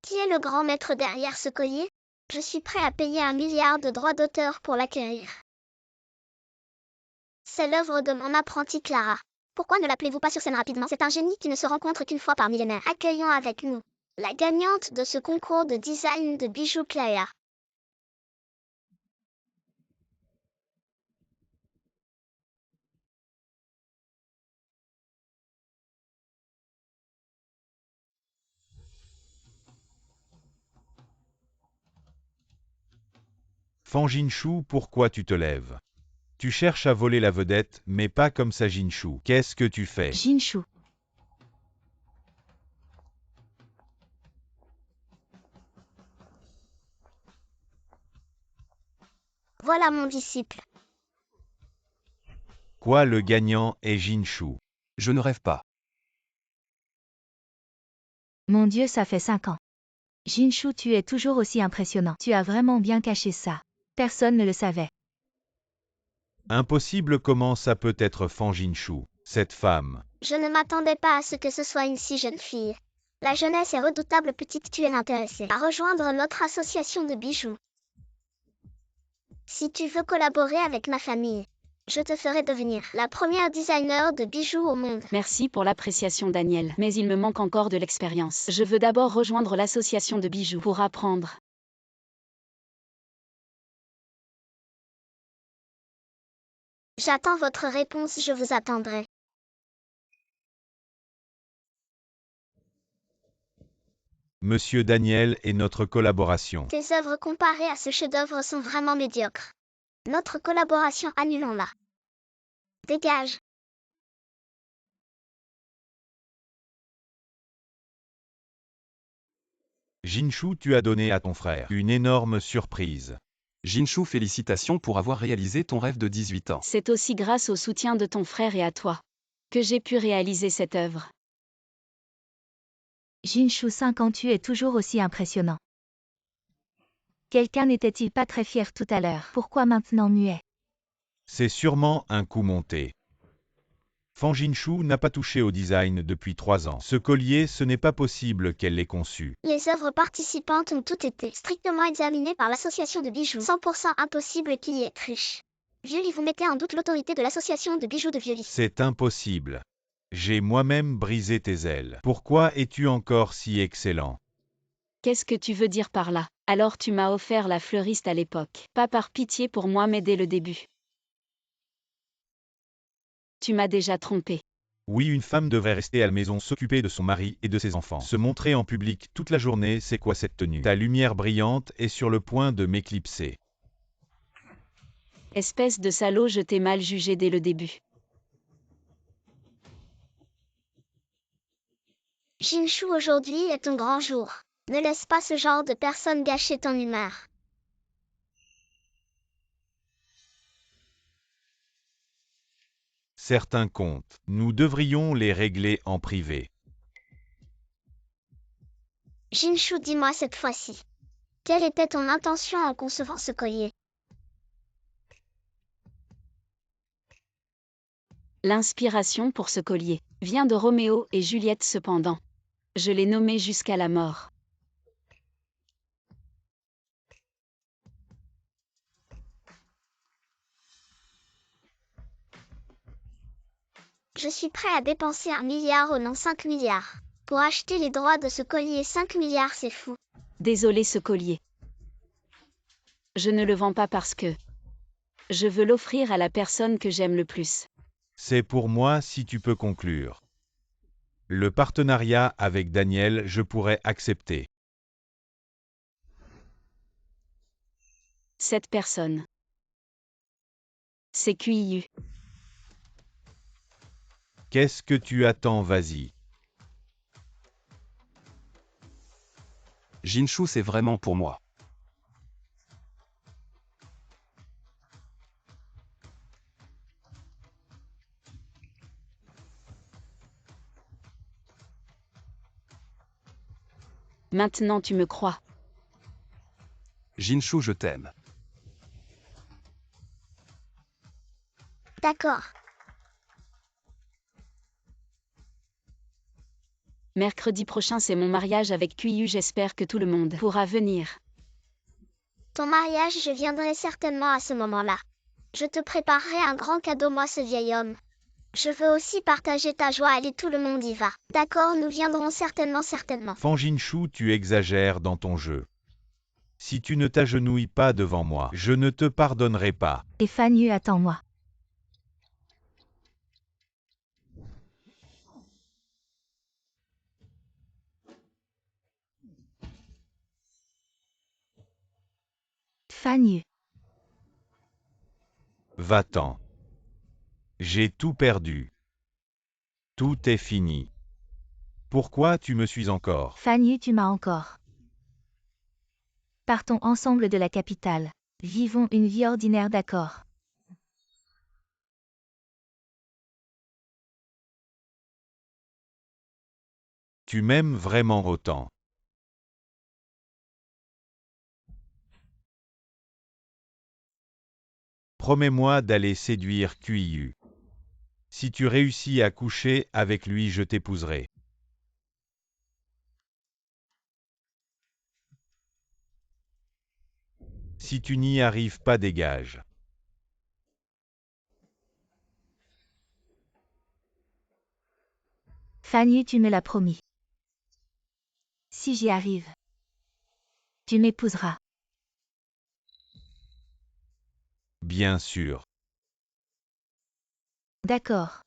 Qui est le grand maître derrière ce collier? Je suis prêt à payer 1 milliard de droits d'auteur pour l'acquérir. C'est l'œuvre de mon apprenti Clara. Pourquoi ne l'appelez-vous pas sur scène rapidement? C'est un génie qui ne se rencontre qu'une fois par millénaire. Accueillons avec nous la gagnante de ce concours de design de bijoux Clara. Fan Jinshu, pourquoi tu te lèves? Tu cherches à voler la vedette, mais pas comme ça Jinshu. Qu'est-ce que tu fais? Jinshu. Voilà mon disciple. Quoi, le gagnant est Jinshu? Je ne rêve pas. Mon Dieu, ça fait 5 ans. Jinshu, tu es toujours aussi impressionnant. Tu as vraiment bien caché ça. Personne ne le savait. Impossible, comment ça peut être Fan Jinshu, cette femme? Je ne m'attendais pas à ce que ce soit une si jeune fille. La jeunesse est redoutable, petite, tu es intéressée à rejoindre notre association de bijoux. Si tu veux collaborer avec ma famille, je te ferai devenir la première designer de bijoux au monde. Merci pour l'appréciation, Daniel, mais il me manque encore de l'expérience. Je veux d'abord rejoindre l'association de bijoux pour apprendre. J'attends votre réponse, je vous attendrai. Monsieur Daniel et notre collaboration. Tes œuvres comparées à ce chef-d'œuvre sont vraiment médiocres. Notre collaboration, annulons-la. Dégage. Jinshu, tu as donné à ton frère une énorme surprise. Jinshu, félicitations pour avoir réalisé ton rêve de 18 ans. C'est aussi grâce au soutien de ton frère et à toi que j'ai pu réaliser cette œuvre. Jinshu, 5 ans, tu es toujours aussi impressionnant. Quelqu'un n'était-il pas très fier tout à l'heure? Pourquoi maintenant muet? C'est sûrement un coup monté. Fan Jinshu n'a pas touché au design depuis 3 ans. Ce collier, ce n'est pas possible qu'elle l'ait conçu. Les œuvres participantes ont toutes été strictement examinées par l'association de bijoux. 100% impossible qu'il y ait triche. Violi, vous mettez en doute l'autorité de l'association de bijoux de Violi. C'est impossible. J'ai moi-même brisé tes ailes. Pourquoi es-tu encore si excellent? Qu'est-ce que tu veux dire par là? Alors tu m'as offert la fleuriste à l'époque. Pas par pitié pour moi, mais dès le début. Tu m'as déjà trompé. Oui, une femme devrait rester à la maison, s'occuper de son mari et de ses enfants. Se montrer en public toute la journée, c'est quoi cette tenue? Ta lumière brillante est sur le point de m'éclipser. Espèce de salaud, je t'ai mal jugé dès le début. Jinshu, aujourd'hui est un grand jour. Ne laisse pas ce genre de personne gâcher ton humeur. Certains comptes, nous devrions les régler en privé. Jinshu, dis-moi cette fois-ci. Quelle était ton intention en concevant ce collier? L'inspiration pour ce collier vient de Roméo et Juliette cependant. Je l'ai nommé jusqu'à la mort. Je suis prêt à dépenser 1 milliard ou non 5 milliards. Pour acheter les droits de ce collier, 5 milliards, c'est fou. Désolé, ce collier. Je ne le vends pas parce que je veux l'offrir à la personne que j'aime le plus. C'est pour moi, si tu peux conclure. Le partenariat avec Daniel, je pourrais accepter. Cette personne. C'est QIU. Qu'est-ce que tu attends, vas-y. Jinshu, c'est vraiment pour moi. Maintenant tu me crois. Jinshu, je t'aime. D'accord. Mercredi prochain, c'est mon mariage avec QIU. J'espère que tout le monde pourra venir. Ton mariage, je viendrai certainement à ce moment-là. Je te préparerai un grand cadeau, moi, ce vieil homme. Je veux aussi partager ta joie, allez, tout le monde y va. D'accord, nous viendrons certainement. Fan Jinshu, tu exagères dans ton jeu. Si tu ne t'agenouilles pas devant moi, je ne te pardonnerai pas. Et Fanny, attends-moi. Fanny. Va-t'en. J'ai tout perdu. Tout est fini. Pourquoi tu me suis encore? Fanny, tu m'as encore. Partons ensemble de la capitale. Vivons une vie ordinaire, d'accord. Tu m'aimes vraiment autant. Promets-moi d'aller séduire QIU. Si tu réussis à coucher avec lui, je t'épouserai. Si tu n'y arrives pas, dégage. Fanny, tu me l'as promis. Si j'y arrive, tu m'épouseras. Bien sûr. D'accord.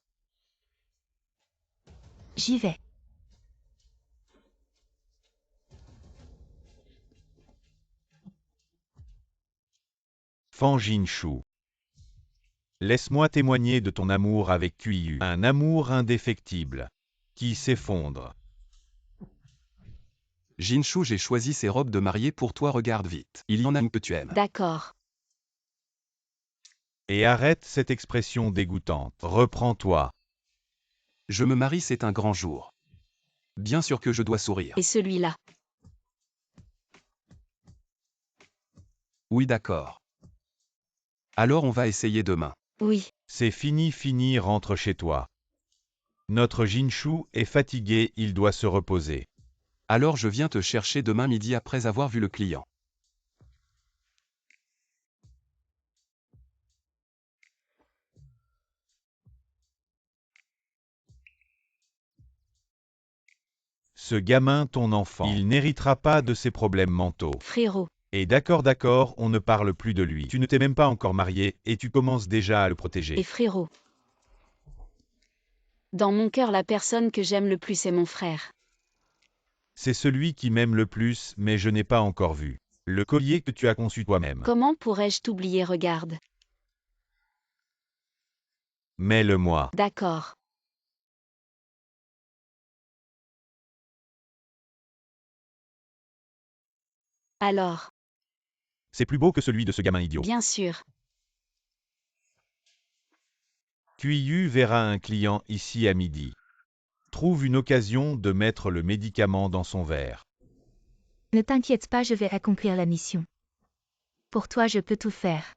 J'y vais. Fan Jinshu. Laisse-moi témoigner de ton amour avec QIU. Un amour indéfectible. Qui s'effondre. Jinshu, j'ai choisi ces robes de mariée pour toi, regarde vite. Il y en a une que tu aimes. D'accord. Et arrête cette expression dégoûtante. Reprends-toi. Je me marie, c'est un grand jour. Bien sûr que je dois sourire. Et celui-là. Oui, d'accord. Alors on va essayer demain. Oui. C'est fini, rentre chez toi. Notre Jinshu est fatigué, il doit se reposer. Alors je viens te chercher demain midi après avoir vu le client. Ce gamin, ton enfant, il n'héritera pas de ses problèmes mentaux. Frérot. Et d'accord, on ne parle plus de lui. Tu ne t'es même pas encore marié, et tu commences déjà à le protéger. Et frérot. Dans mon cœur, la personne que j'aime le plus est mon frère. C'est celui qui m'aime le plus, mais je n'ai pas encore vu. Le collier que tu as conçu toi-même. Comment pourrais-je t'oublier, regarde. Mets-le-moi. D'accord. Alors. C'est plus beau que celui de ce gamin idiot. Bien sûr. QIU verra un client ici à midi. Trouve une occasion de mettre le médicament dans son verre. Ne t'inquiète pas, je vais accomplir la mission. Pour toi, je peux tout faire.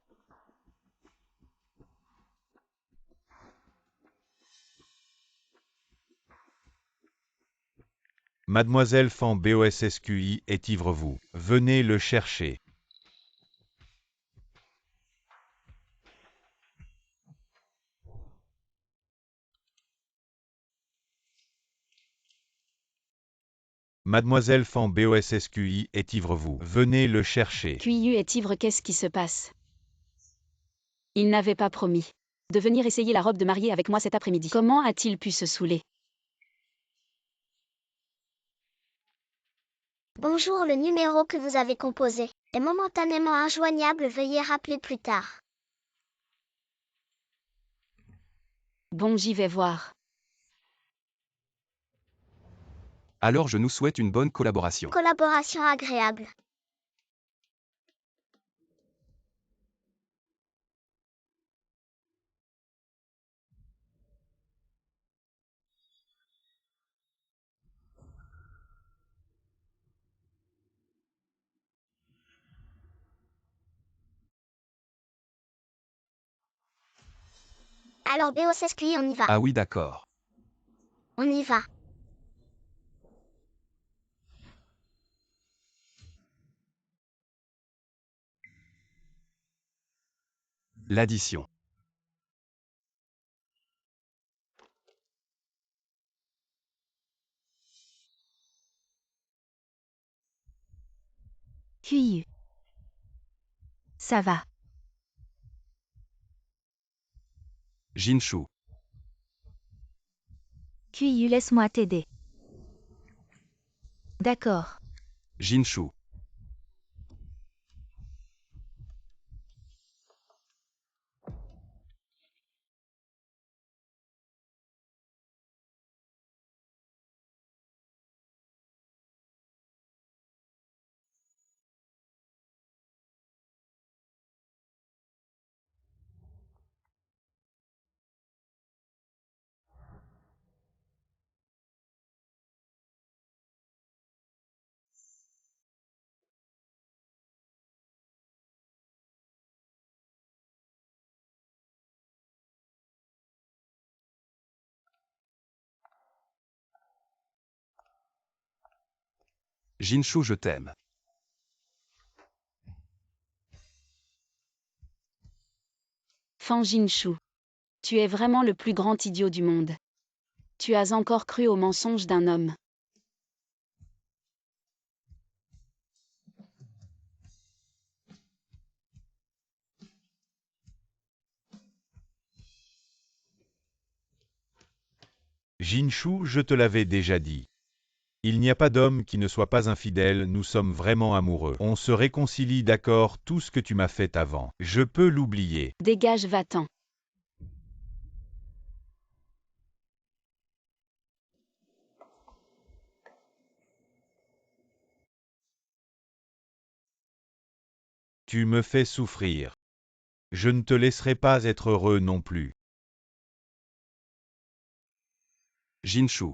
Mademoiselle Fan BOSSQI est ivre vous. Venez le chercher. Mademoiselle Fan BOSSQI est ivre vous. Venez le chercher. QIU est ivre, qu'est-ce qui se passe? Il n'avait pas promis de venir essayer la robe de mariée avec moi cet après-midi. Comment a-t-il pu se saouler? Bonjour, le numéro que vous avez composé est momentanément injoignable, veuillez rappeler plus tard. Bon, j'y vais voir. Alors je nous souhaite une bonne collaboration. Collaboration agréable. Alors BOSSQI, on y va. Ah oui, d'accord. On y va. L'addition. QIU. Ça va. Jinshu. QIU, laisse-moi t'aider. D'accord. Jinshu. Jinshu, je t'aime. Fan Jinshu. Tu es vraiment le plus grand idiot du monde. Tu as encore cru au mensonge d'un homme. Jinshu, je te l'avais déjà dit. Il n'y a pas d'homme qui ne soit pas infidèle, nous sommes vraiment amoureux. On se réconcilie, d'accord, tout ce que tu m'as fait avant. Je peux l'oublier. Dégage, va-t'en. Tu me fais souffrir. Je ne te laisserai pas être heureux non plus. Jinshu.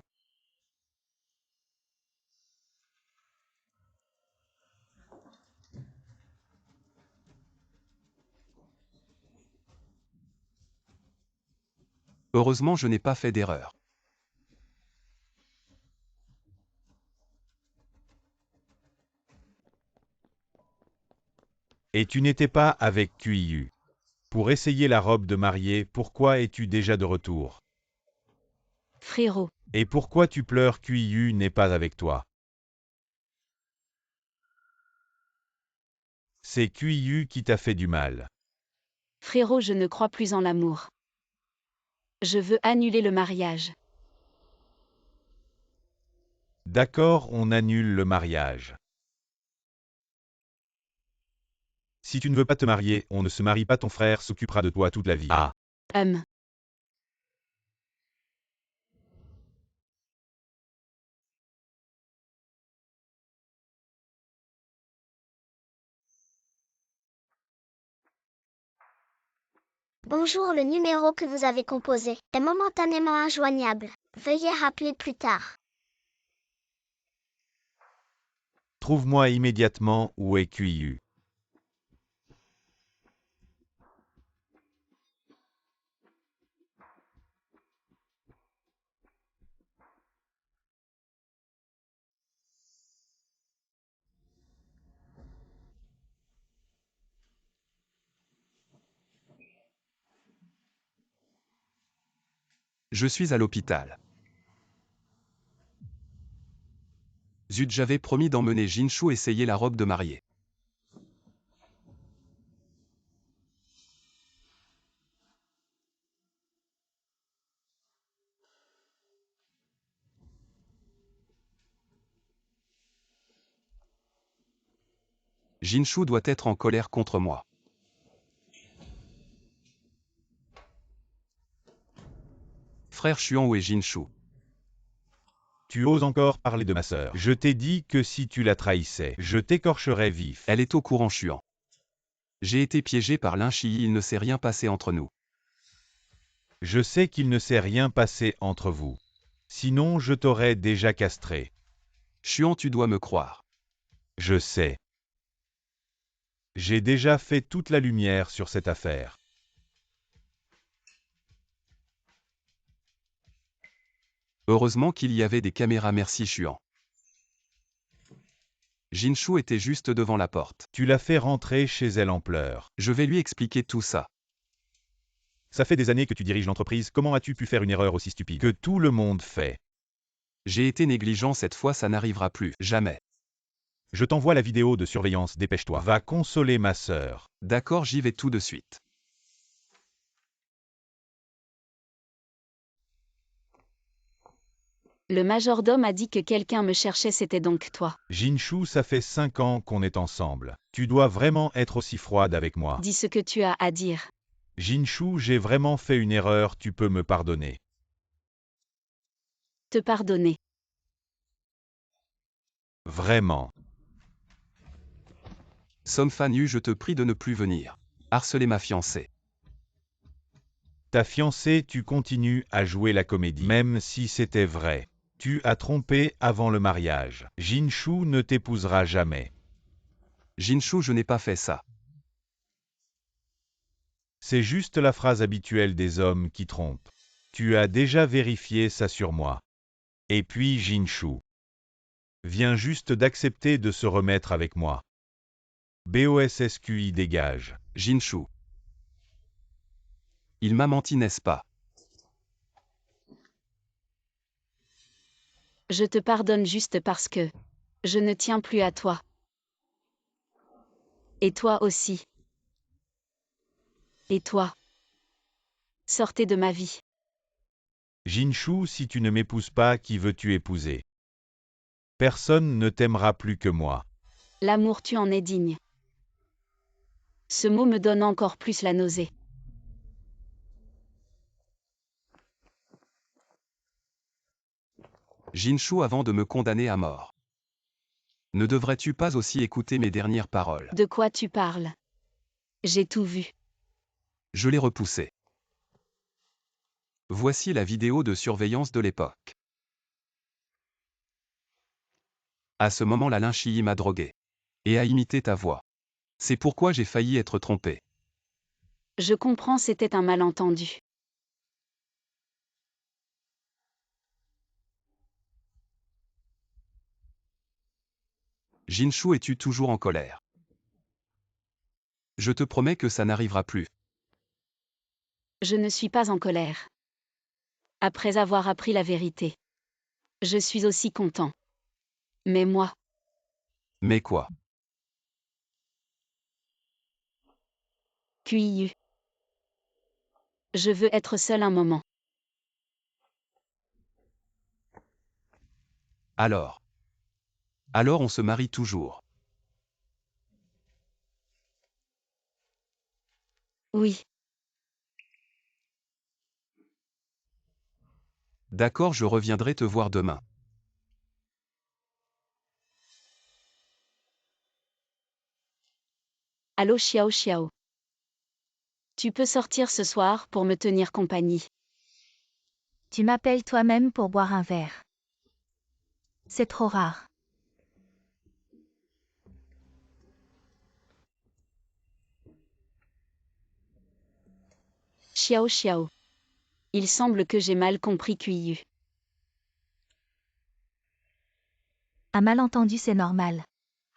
Heureusement, je n'ai pas fait d'erreur. Et tu n'étais pas avec Qiyu. Pour essayer la robe de mariée, pourquoi es-tu déjà de retour? Frérot. Et pourquoi tu pleures? Qiyu n'est pas avec toi. C'est Qiyu qui t'a fait du mal. Frérot, je ne crois plus en l'amour. Je veux annuler le mariage. D'accord, on annule le mariage. Si tu ne veux pas te marier, on ne se marie pas, ton frère s'occupera de toi toute la vie. Ah. Bonjour, le numéro que vous avez composé est momentanément injoignable. Veuillez rappeler plus tard. Trouve-moi immédiatement où est Qiyu. Je suis à l'hôpital. Zut, j'avais promis d'emmener Jinshu essayer la robe de mariée. Jinshu doit être en colère contre moi. Frère Xuan, où est Jinshu? Tu oses encore parler de ma sœur. Je t'ai dit que si tu la trahissais, je t'écorcherais vif. Elle est au courant, Xuan. J'ai été piégé par Lin Shi, il ne s'est rien passé entre nous. Je sais qu'il ne s'est rien passé entre vous. Sinon je t'aurais déjà castré. Xuan, tu dois me croire. Je sais. J'ai déjà fait toute la lumière sur cette affaire. Heureusement qu'il y avait des caméras, merci Xuan. Jinshu était juste devant la porte. Tu l'as fait rentrer chez elle en pleurs. Je vais lui expliquer tout ça. Ça fait des années que tu diriges l'entreprise, comment as-tu pu faire une erreur aussi stupide? Que tout le monde fait. J'ai été négligent cette fois, ça n'arrivera plus, jamais. Je t'envoie la vidéo de surveillance, dépêche-toi. Va consoler ma sœur. D'accord, j'y vais tout de suite. Le majordome a dit que quelqu'un me cherchait, c'était donc toi. Jinshu, ça fait 5 ans qu'on est ensemble. Tu dois vraiment être aussi froide avec moi. Dis ce que tu as à dire. Jinshu, j'ai vraiment fait une erreur, tu peux me pardonner. Te pardonner. Vraiment. Son Fan Yu, je te prie de ne plus venir harceler ma fiancée. Ta fiancée, tu continues à jouer la comédie, même si c'était vrai. Tu as trompé avant le mariage. Jinshu ne t'épousera jamais. Jinshu, je n'ai pas fait ça. C'est juste la phrase habituelle des hommes qui trompent. Tu as déjà vérifié ça sur moi. Et puis Jinshu. Vient juste d'accepter de se remettre avec moi. BOSSQI dégage. Jinshu. Il m'a menti, n'est-ce pas? Je te pardonne juste parce que je ne tiens plus à toi. Et toi aussi. Et toi. Sortez de ma vie. Jinshu, si tu ne m'épouses pas, qui veux-tu épouser? Personne ne t'aimera plus que moi. L'amour, tu en es digne. Ce mot me donne encore plus la nausée. Jinshu, avant de me condamner à mort. Ne devrais-tu pas aussi écouter mes dernières paroles? De quoi tu parles? J'ai tout vu. Je l'ai repoussé. Voici la vidéo de surveillance de l'époque. À ce moment-là, Linchi m'a drogué. Et a imité ta voix. C'est pourquoi j'ai failli être trompé. Je comprends, c'était un malentendu. Jinshu, es-tu toujours en colère? Je te promets que ça n'arrivera plus. Je ne suis pas en colère. Après avoir appris la vérité. Je suis aussi content. Mais moi, Mais quoi? QIU. Je veux être seul un moment. Alors on se marie toujours. Oui, D'accord, je reviendrai te voir demain. allô Xiao Xiao. Tu peux sortir ce soir pour me tenir compagnie. Tu m'appelles toi-même pour boire un verre. C'est trop rare. Xiao Xiao. Il semble que j'ai mal compris QIU. Un malentendu, c'est normal.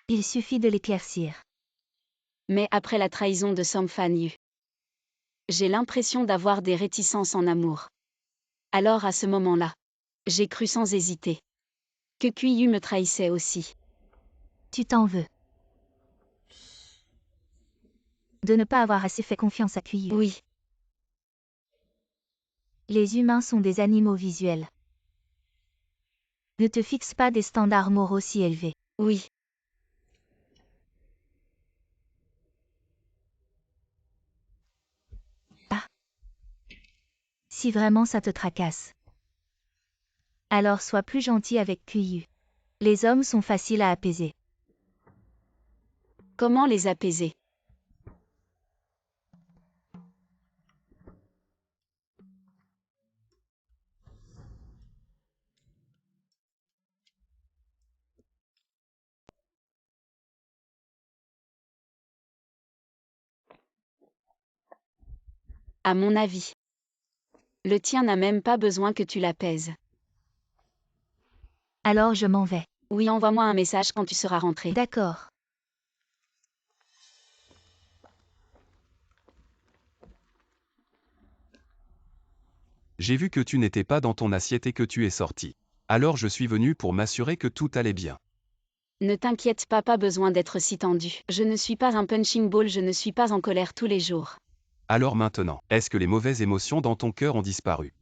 Il suffit de l'éclaircir. Mais après la trahison de Song Fan Yu, j'ai l'impression d'avoir des réticences en amour. Alors à ce moment-là, j'ai cru sans hésiter que QIU me trahissait aussi. Tu t'en veux. De ne pas avoir assez fait confiance à QIU. Oui, Les humains sont des animaux visuels. Ne te fixe pas des standards moraux si élevés. oui. Si vraiment ça te tracasse, alors sois plus gentil avec QIU. Les hommes sont faciles à apaiser. Comment les apaiser? À mon avis. Le tien n'a même pas besoin que tu l'apaises. Alors je m'en vais. Oui, envoie-moi un message quand tu seras rentré. D'accord. J'ai vu que tu n'étais pas dans ton assiette et que tu es sorti. Alors je suis venu pour m'assurer que tout allait bien. Ne t'inquiète pas besoin d'être si tendu. Je ne suis pas un punching ball, je ne suis pas en colère tous les jours. Alors maintenant, est-ce que les mauvaises émotions dans ton cœur ont disparu?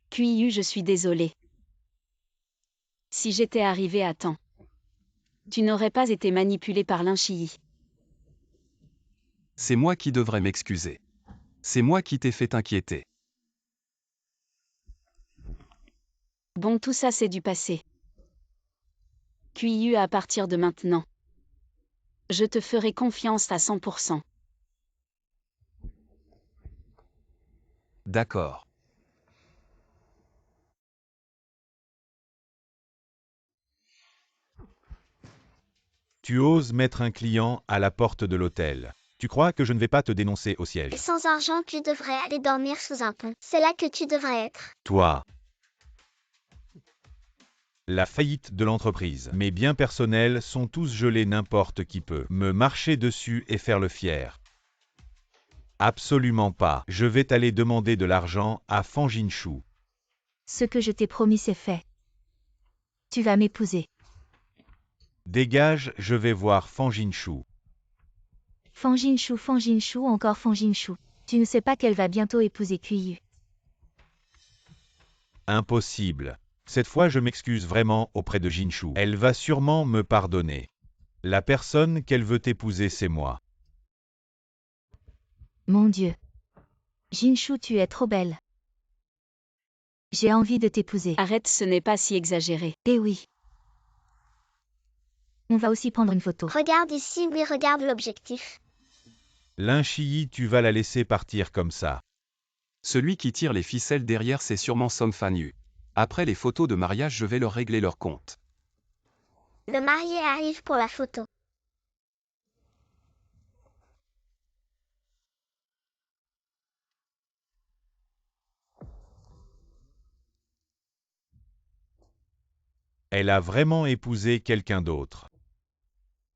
QIU, je suis désolée. Si j'étais arrivé à temps, tu n'aurais pas été manipulé par Linchi. C'est moi qui devrais m'excuser. C'est moi qui t'ai fait inquiéter. Bon, tout ça c'est du passé. QIU, à partir de maintenant, je te ferai confiance à 100%. D'accord. Tu oses mettre un client à la porte de l'hôtel. Tu crois que je ne vais pas te dénoncer au Et siège? sans argent, tu devrais aller dormir sous un pont. C'est là que tu devrais être. Toi, La faillite de l'entreprise. Mes biens personnels sont tous gelés, n'importe qui peut me marcher dessus et faire le fier. Absolument pas. Je vais t'aller demander de l'argent à Fan Jinshu. Ce que je t'ai promis c'est fait. Tu vas m'épouser. Dégage, je vais voir Fan Jinshu. Fan Jinshu, encore Fan Jinshu. Tu ne sais pas qu'elle va bientôt épouser Kuiyu. Impossible. Cette fois je m'excuse vraiment auprès de Jinshu. Elle va sûrement me pardonner. La personne qu'elle veut épouser, c'est moi. Mon Dieu. Jinshu, tu es trop belle. J'ai envie de t'épouser. Arrête, ce n'est pas si exagéré. Eh oui. On va aussi prendre une photo. Regarde ici, oui, regarde l'objectif. Linchiyi, tu vas la laisser partir comme ça. Celui qui tire les ficelles derrière, c'est sûrement Song Fan-yu. Après les photos de mariage, je vais leur régler leur compte. Le marié arrive pour la photo. Elle a vraiment épousé quelqu'un d'autre.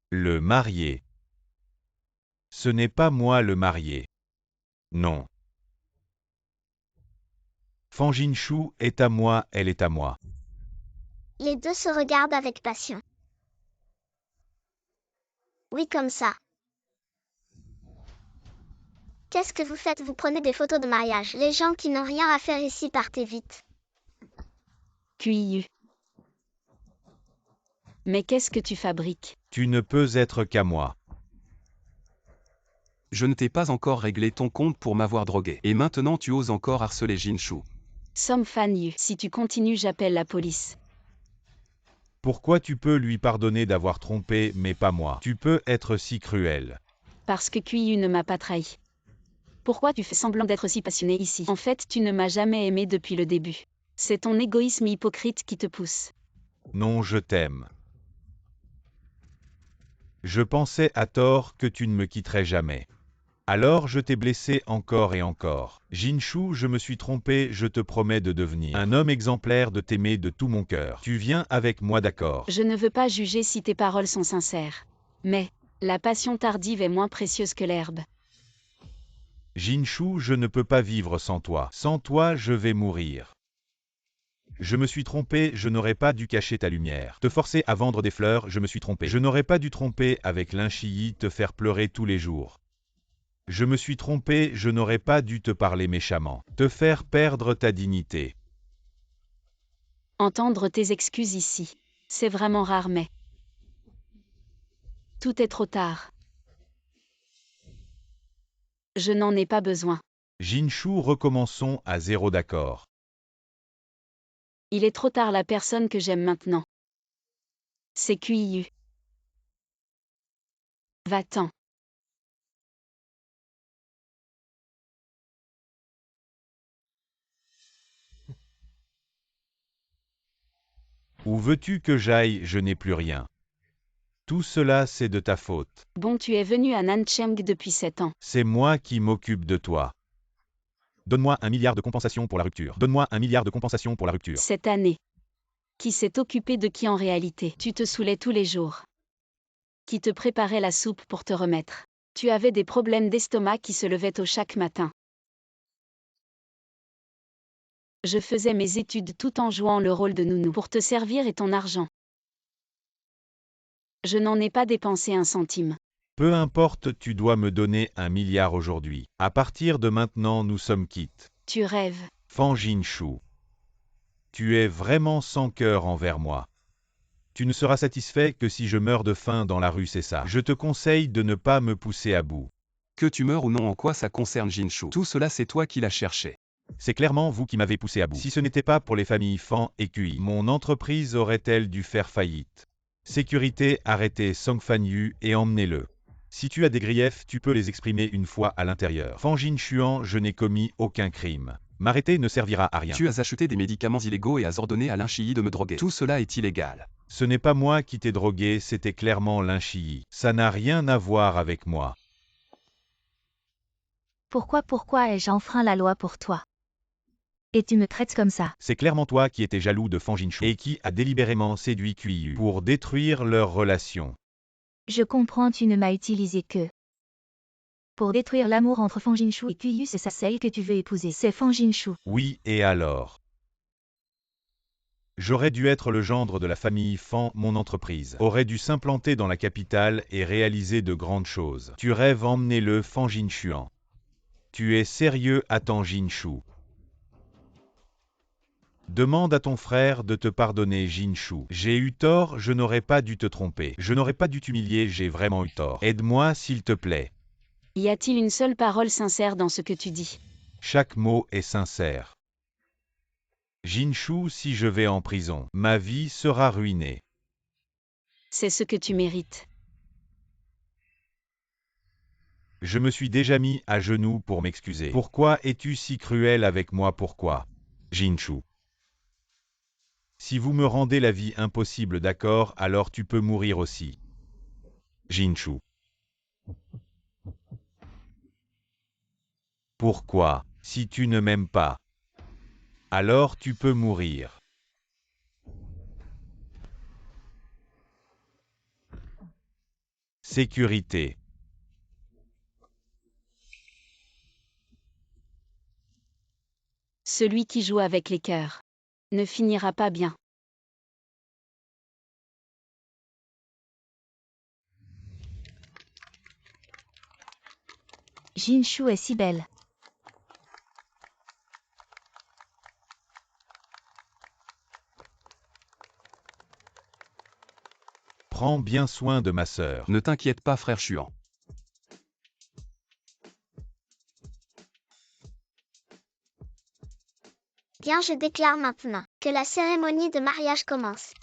Le marié. Ce n'est pas moi le marié. Non. Fan Jinshu est à moi, elle est à moi. Les deux se regardent avec passion. Oui, comme ça. Qu'est-ce que vous faites? Vous prenez des photos de mariage. Les gens qui n'ont rien à faire ici, partez vite. Kuiyu. Mais qu'est-ce que tu fabriques? Tu ne peux être qu'à moi. Je ne t'ai pas encore réglé ton compte pour m'avoir drogué. Et maintenant tu oses encore harceler Jinshu. Song Fan-yu, si tu continues, j'appelle la police. Pourquoi tu peux lui pardonner d'avoir trompé, mais pas moi? Tu peux être si cruel. Parce que Kuiyu ne m'a pas trahi. Pourquoi tu fais semblant d'être si passionné ici? En fait, tu ne m'as jamais aimé depuis le début. C'est ton égoïsme hypocrite qui te pousse. Non, je t'aime. Je pensais à tort que tu ne me quitterais jamais. Alors je t'ai blessé encore et encore. Jinshu, je me suis trompé, je te promets de devenir un homme exemplaire, de t'aimer de tout mon cœur. Tu viens avec moi, d'accord? Je ne veux pas juger si tes paroles sont sincères. Mais, la passion tardive est moins précieuse que l'herbe. Jinshu, je ne peux pas vivre sans toi. Sans toi, je vais mourir. Je me suis trompé, je n'aurais pas dû cacher ta lumière. Te forcer à vendre des fleurs, je me suis trompé. Je n'aurais pas dû tromper avec Linchiyi, te faire pleurer tous les jours. Je me suis trompé, je n'aurais pas dû te parler méchamment. Te faire perdre ta dignité. Entendre tes excuses ici. C'est vraiment rare, mais... Tout est trop tard. Je n'en ai pas besoin. Jinshu, recommençons à zéro, d'accord? Il est trop tard, la personne que j'aime maintenant. C'est Kuiyu. Va-t'en. Où veux-tu que j'aille? Je n'ai plus rien. Tout cela, c'est de ta faute. Bon, tu es venu à Nancheng depuis 7 ans. C'est moi qui m'occupe de toi. Donne-moi 1 milliard de compensation pour la rupture. Donne-moi 1 milliard de compensation pour la rupture. Cette année. Qui s'est occupé de qui en réalité? Tu te saoulais tous les jours. Qui te préparait la soupe pour te remettre? Tu avais des problèmes d'estomac qui se levaient tôt chaque matin. Je faisais mes études tout en jouant le rôle de nounou pour te servir et ton argent. Je n'en ai pas dépensé un centime. Peu importe, tu dois me donner 1 milliard aujourd'hui. À partir de maintenant, nous sommes quittes. Tu rêves. Fan Jinshu. Tu es vraiment sans cœur envers moi. Tu ne seras satisfait que si je meurs de faim dans la rue, c'est ça. Je te conseille de ne pas me pousser à bout. Que tu meurs ou non, en quoi ça concerne Jinshu? Tout cela, c'est toi qui l'as cherché. C'est clairement vous qui m'avez poussé à bout. Si ce n'était pas pour les familles Fan et Kui, mon entreprise aurait-elle dû faire faillite? Sécurité, arrêtez Song Fan-yu et emmenez-le. Si tu as des griefs, tu peux les exprimer une fois à l'intérieur. Fan Jinshuan, je n'ai commis aucun crime. M'arrêter ne servira à rien. Tu as acheté des médicaments illégaux et as ordonné à Linchiyi de me droguer. Tout cela est illégal. Ce n'est pas moi qui t'ai drogué, c'était clairement Linchiyi. Ça n'a rien à voir avec moi. Pourquoi ai-je enfreint la loi pour toi? Et tu me traites comme ça. C'est clairement toi qui étais jaloux de Fang Jinshu et qui a délibérément séduit Qiyu pour détruire leur relation. Je comprends, tu ne m'as utilisé que pour détruire l'amour entre Fang Jinshu et Qiyu, c'est ça celle que tu veux épouser. C'est Fang Jinshu. Oui, et alors? J'aurais dû être le gendre de la famille Fan, mon entreprise aurait dû s'implanter dans la capitale et réaliser de grandes choses. Tu rêves emmener-le Fang Jinshuan. Tu es sérieux, attends Jinshu. Demande à ton frère de te pardonner, Jinshu. J'ai eu tort, je n'aurais pas dû te tromper. Je n'aurais pas dû t'humilier, j'ai vraiment eu tort. Aide-moi, s'il te plaît. Y a-t-il une seule parole sincère dans ce que tu dis? Chaque mot est sincère. Jinshu, si je vais en prison, ma vie sera ruinée. C'est ce que tu mérites. Je me suis déjà mis à genoux pour m'excuser. Pourquoi es-tu si cruel avec moi? Pourquoi? Jinshu. Si vous me rendez la vie impossible, d'accord, alors tu peux mourir aussi. Jinshu. Pourquoi? Si tu ne m'aimes pas, alors tu peux mourir. Sécurité. Celui qui joue avec les cœurs ne finira pas bien. Jinshu est si belle. Prends bien soin de ma sœur. Ne t'inquiète pas, frère Chuan. Bien, je déclare maintenant que la cérémonie de mariage commence.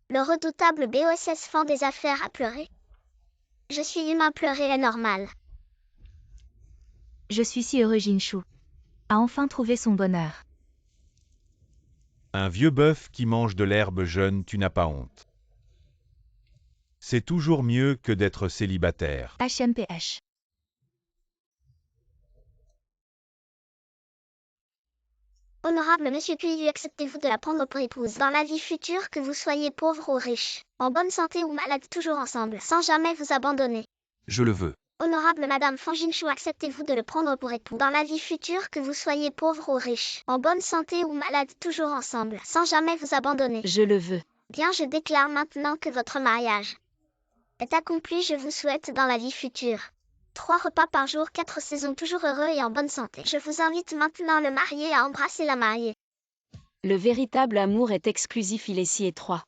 Le redoutable BOSS Fan des affaires a pleuré. Je suis humain, pleurer est normal. Je suis si heureux, Jinshu a enfin trouvé son bonheur. Un vieux bœuf qui mange de l'herbe jeune, tu n'as pas honte. C'est toujours mieux que d'être célibataire. HMPH. Honorable Monsieur Qiyu, acceptez-vous de la prendre pour épouse dans la vie future, que vous soyez pauvre ou riche, en bonne santé ou malade, toujours ensemble, sans jamais vous abandonner. Je le veux. Honorable Madame Fang Jinshu, acceptez-vous de le prendre pour époux dans la vie future, que vous soyez pauvre ou riche, en bonne santé ou malade, toujours ensemble, sans jamais vous abandonner. Je le veux. Bien, je déclare maintenant que votre mariage est accompli. Je vous souhaite dans la vie future 3 repas par jour, 4 saisons, toujours heureux et en bonne santé. Je vous invite maintenant le marié à embrasser la mariée. Le véritable amour est exclusif, il est si étroit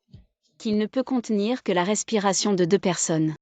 qu'il ne peut contenir que la respiration de 2 personnes.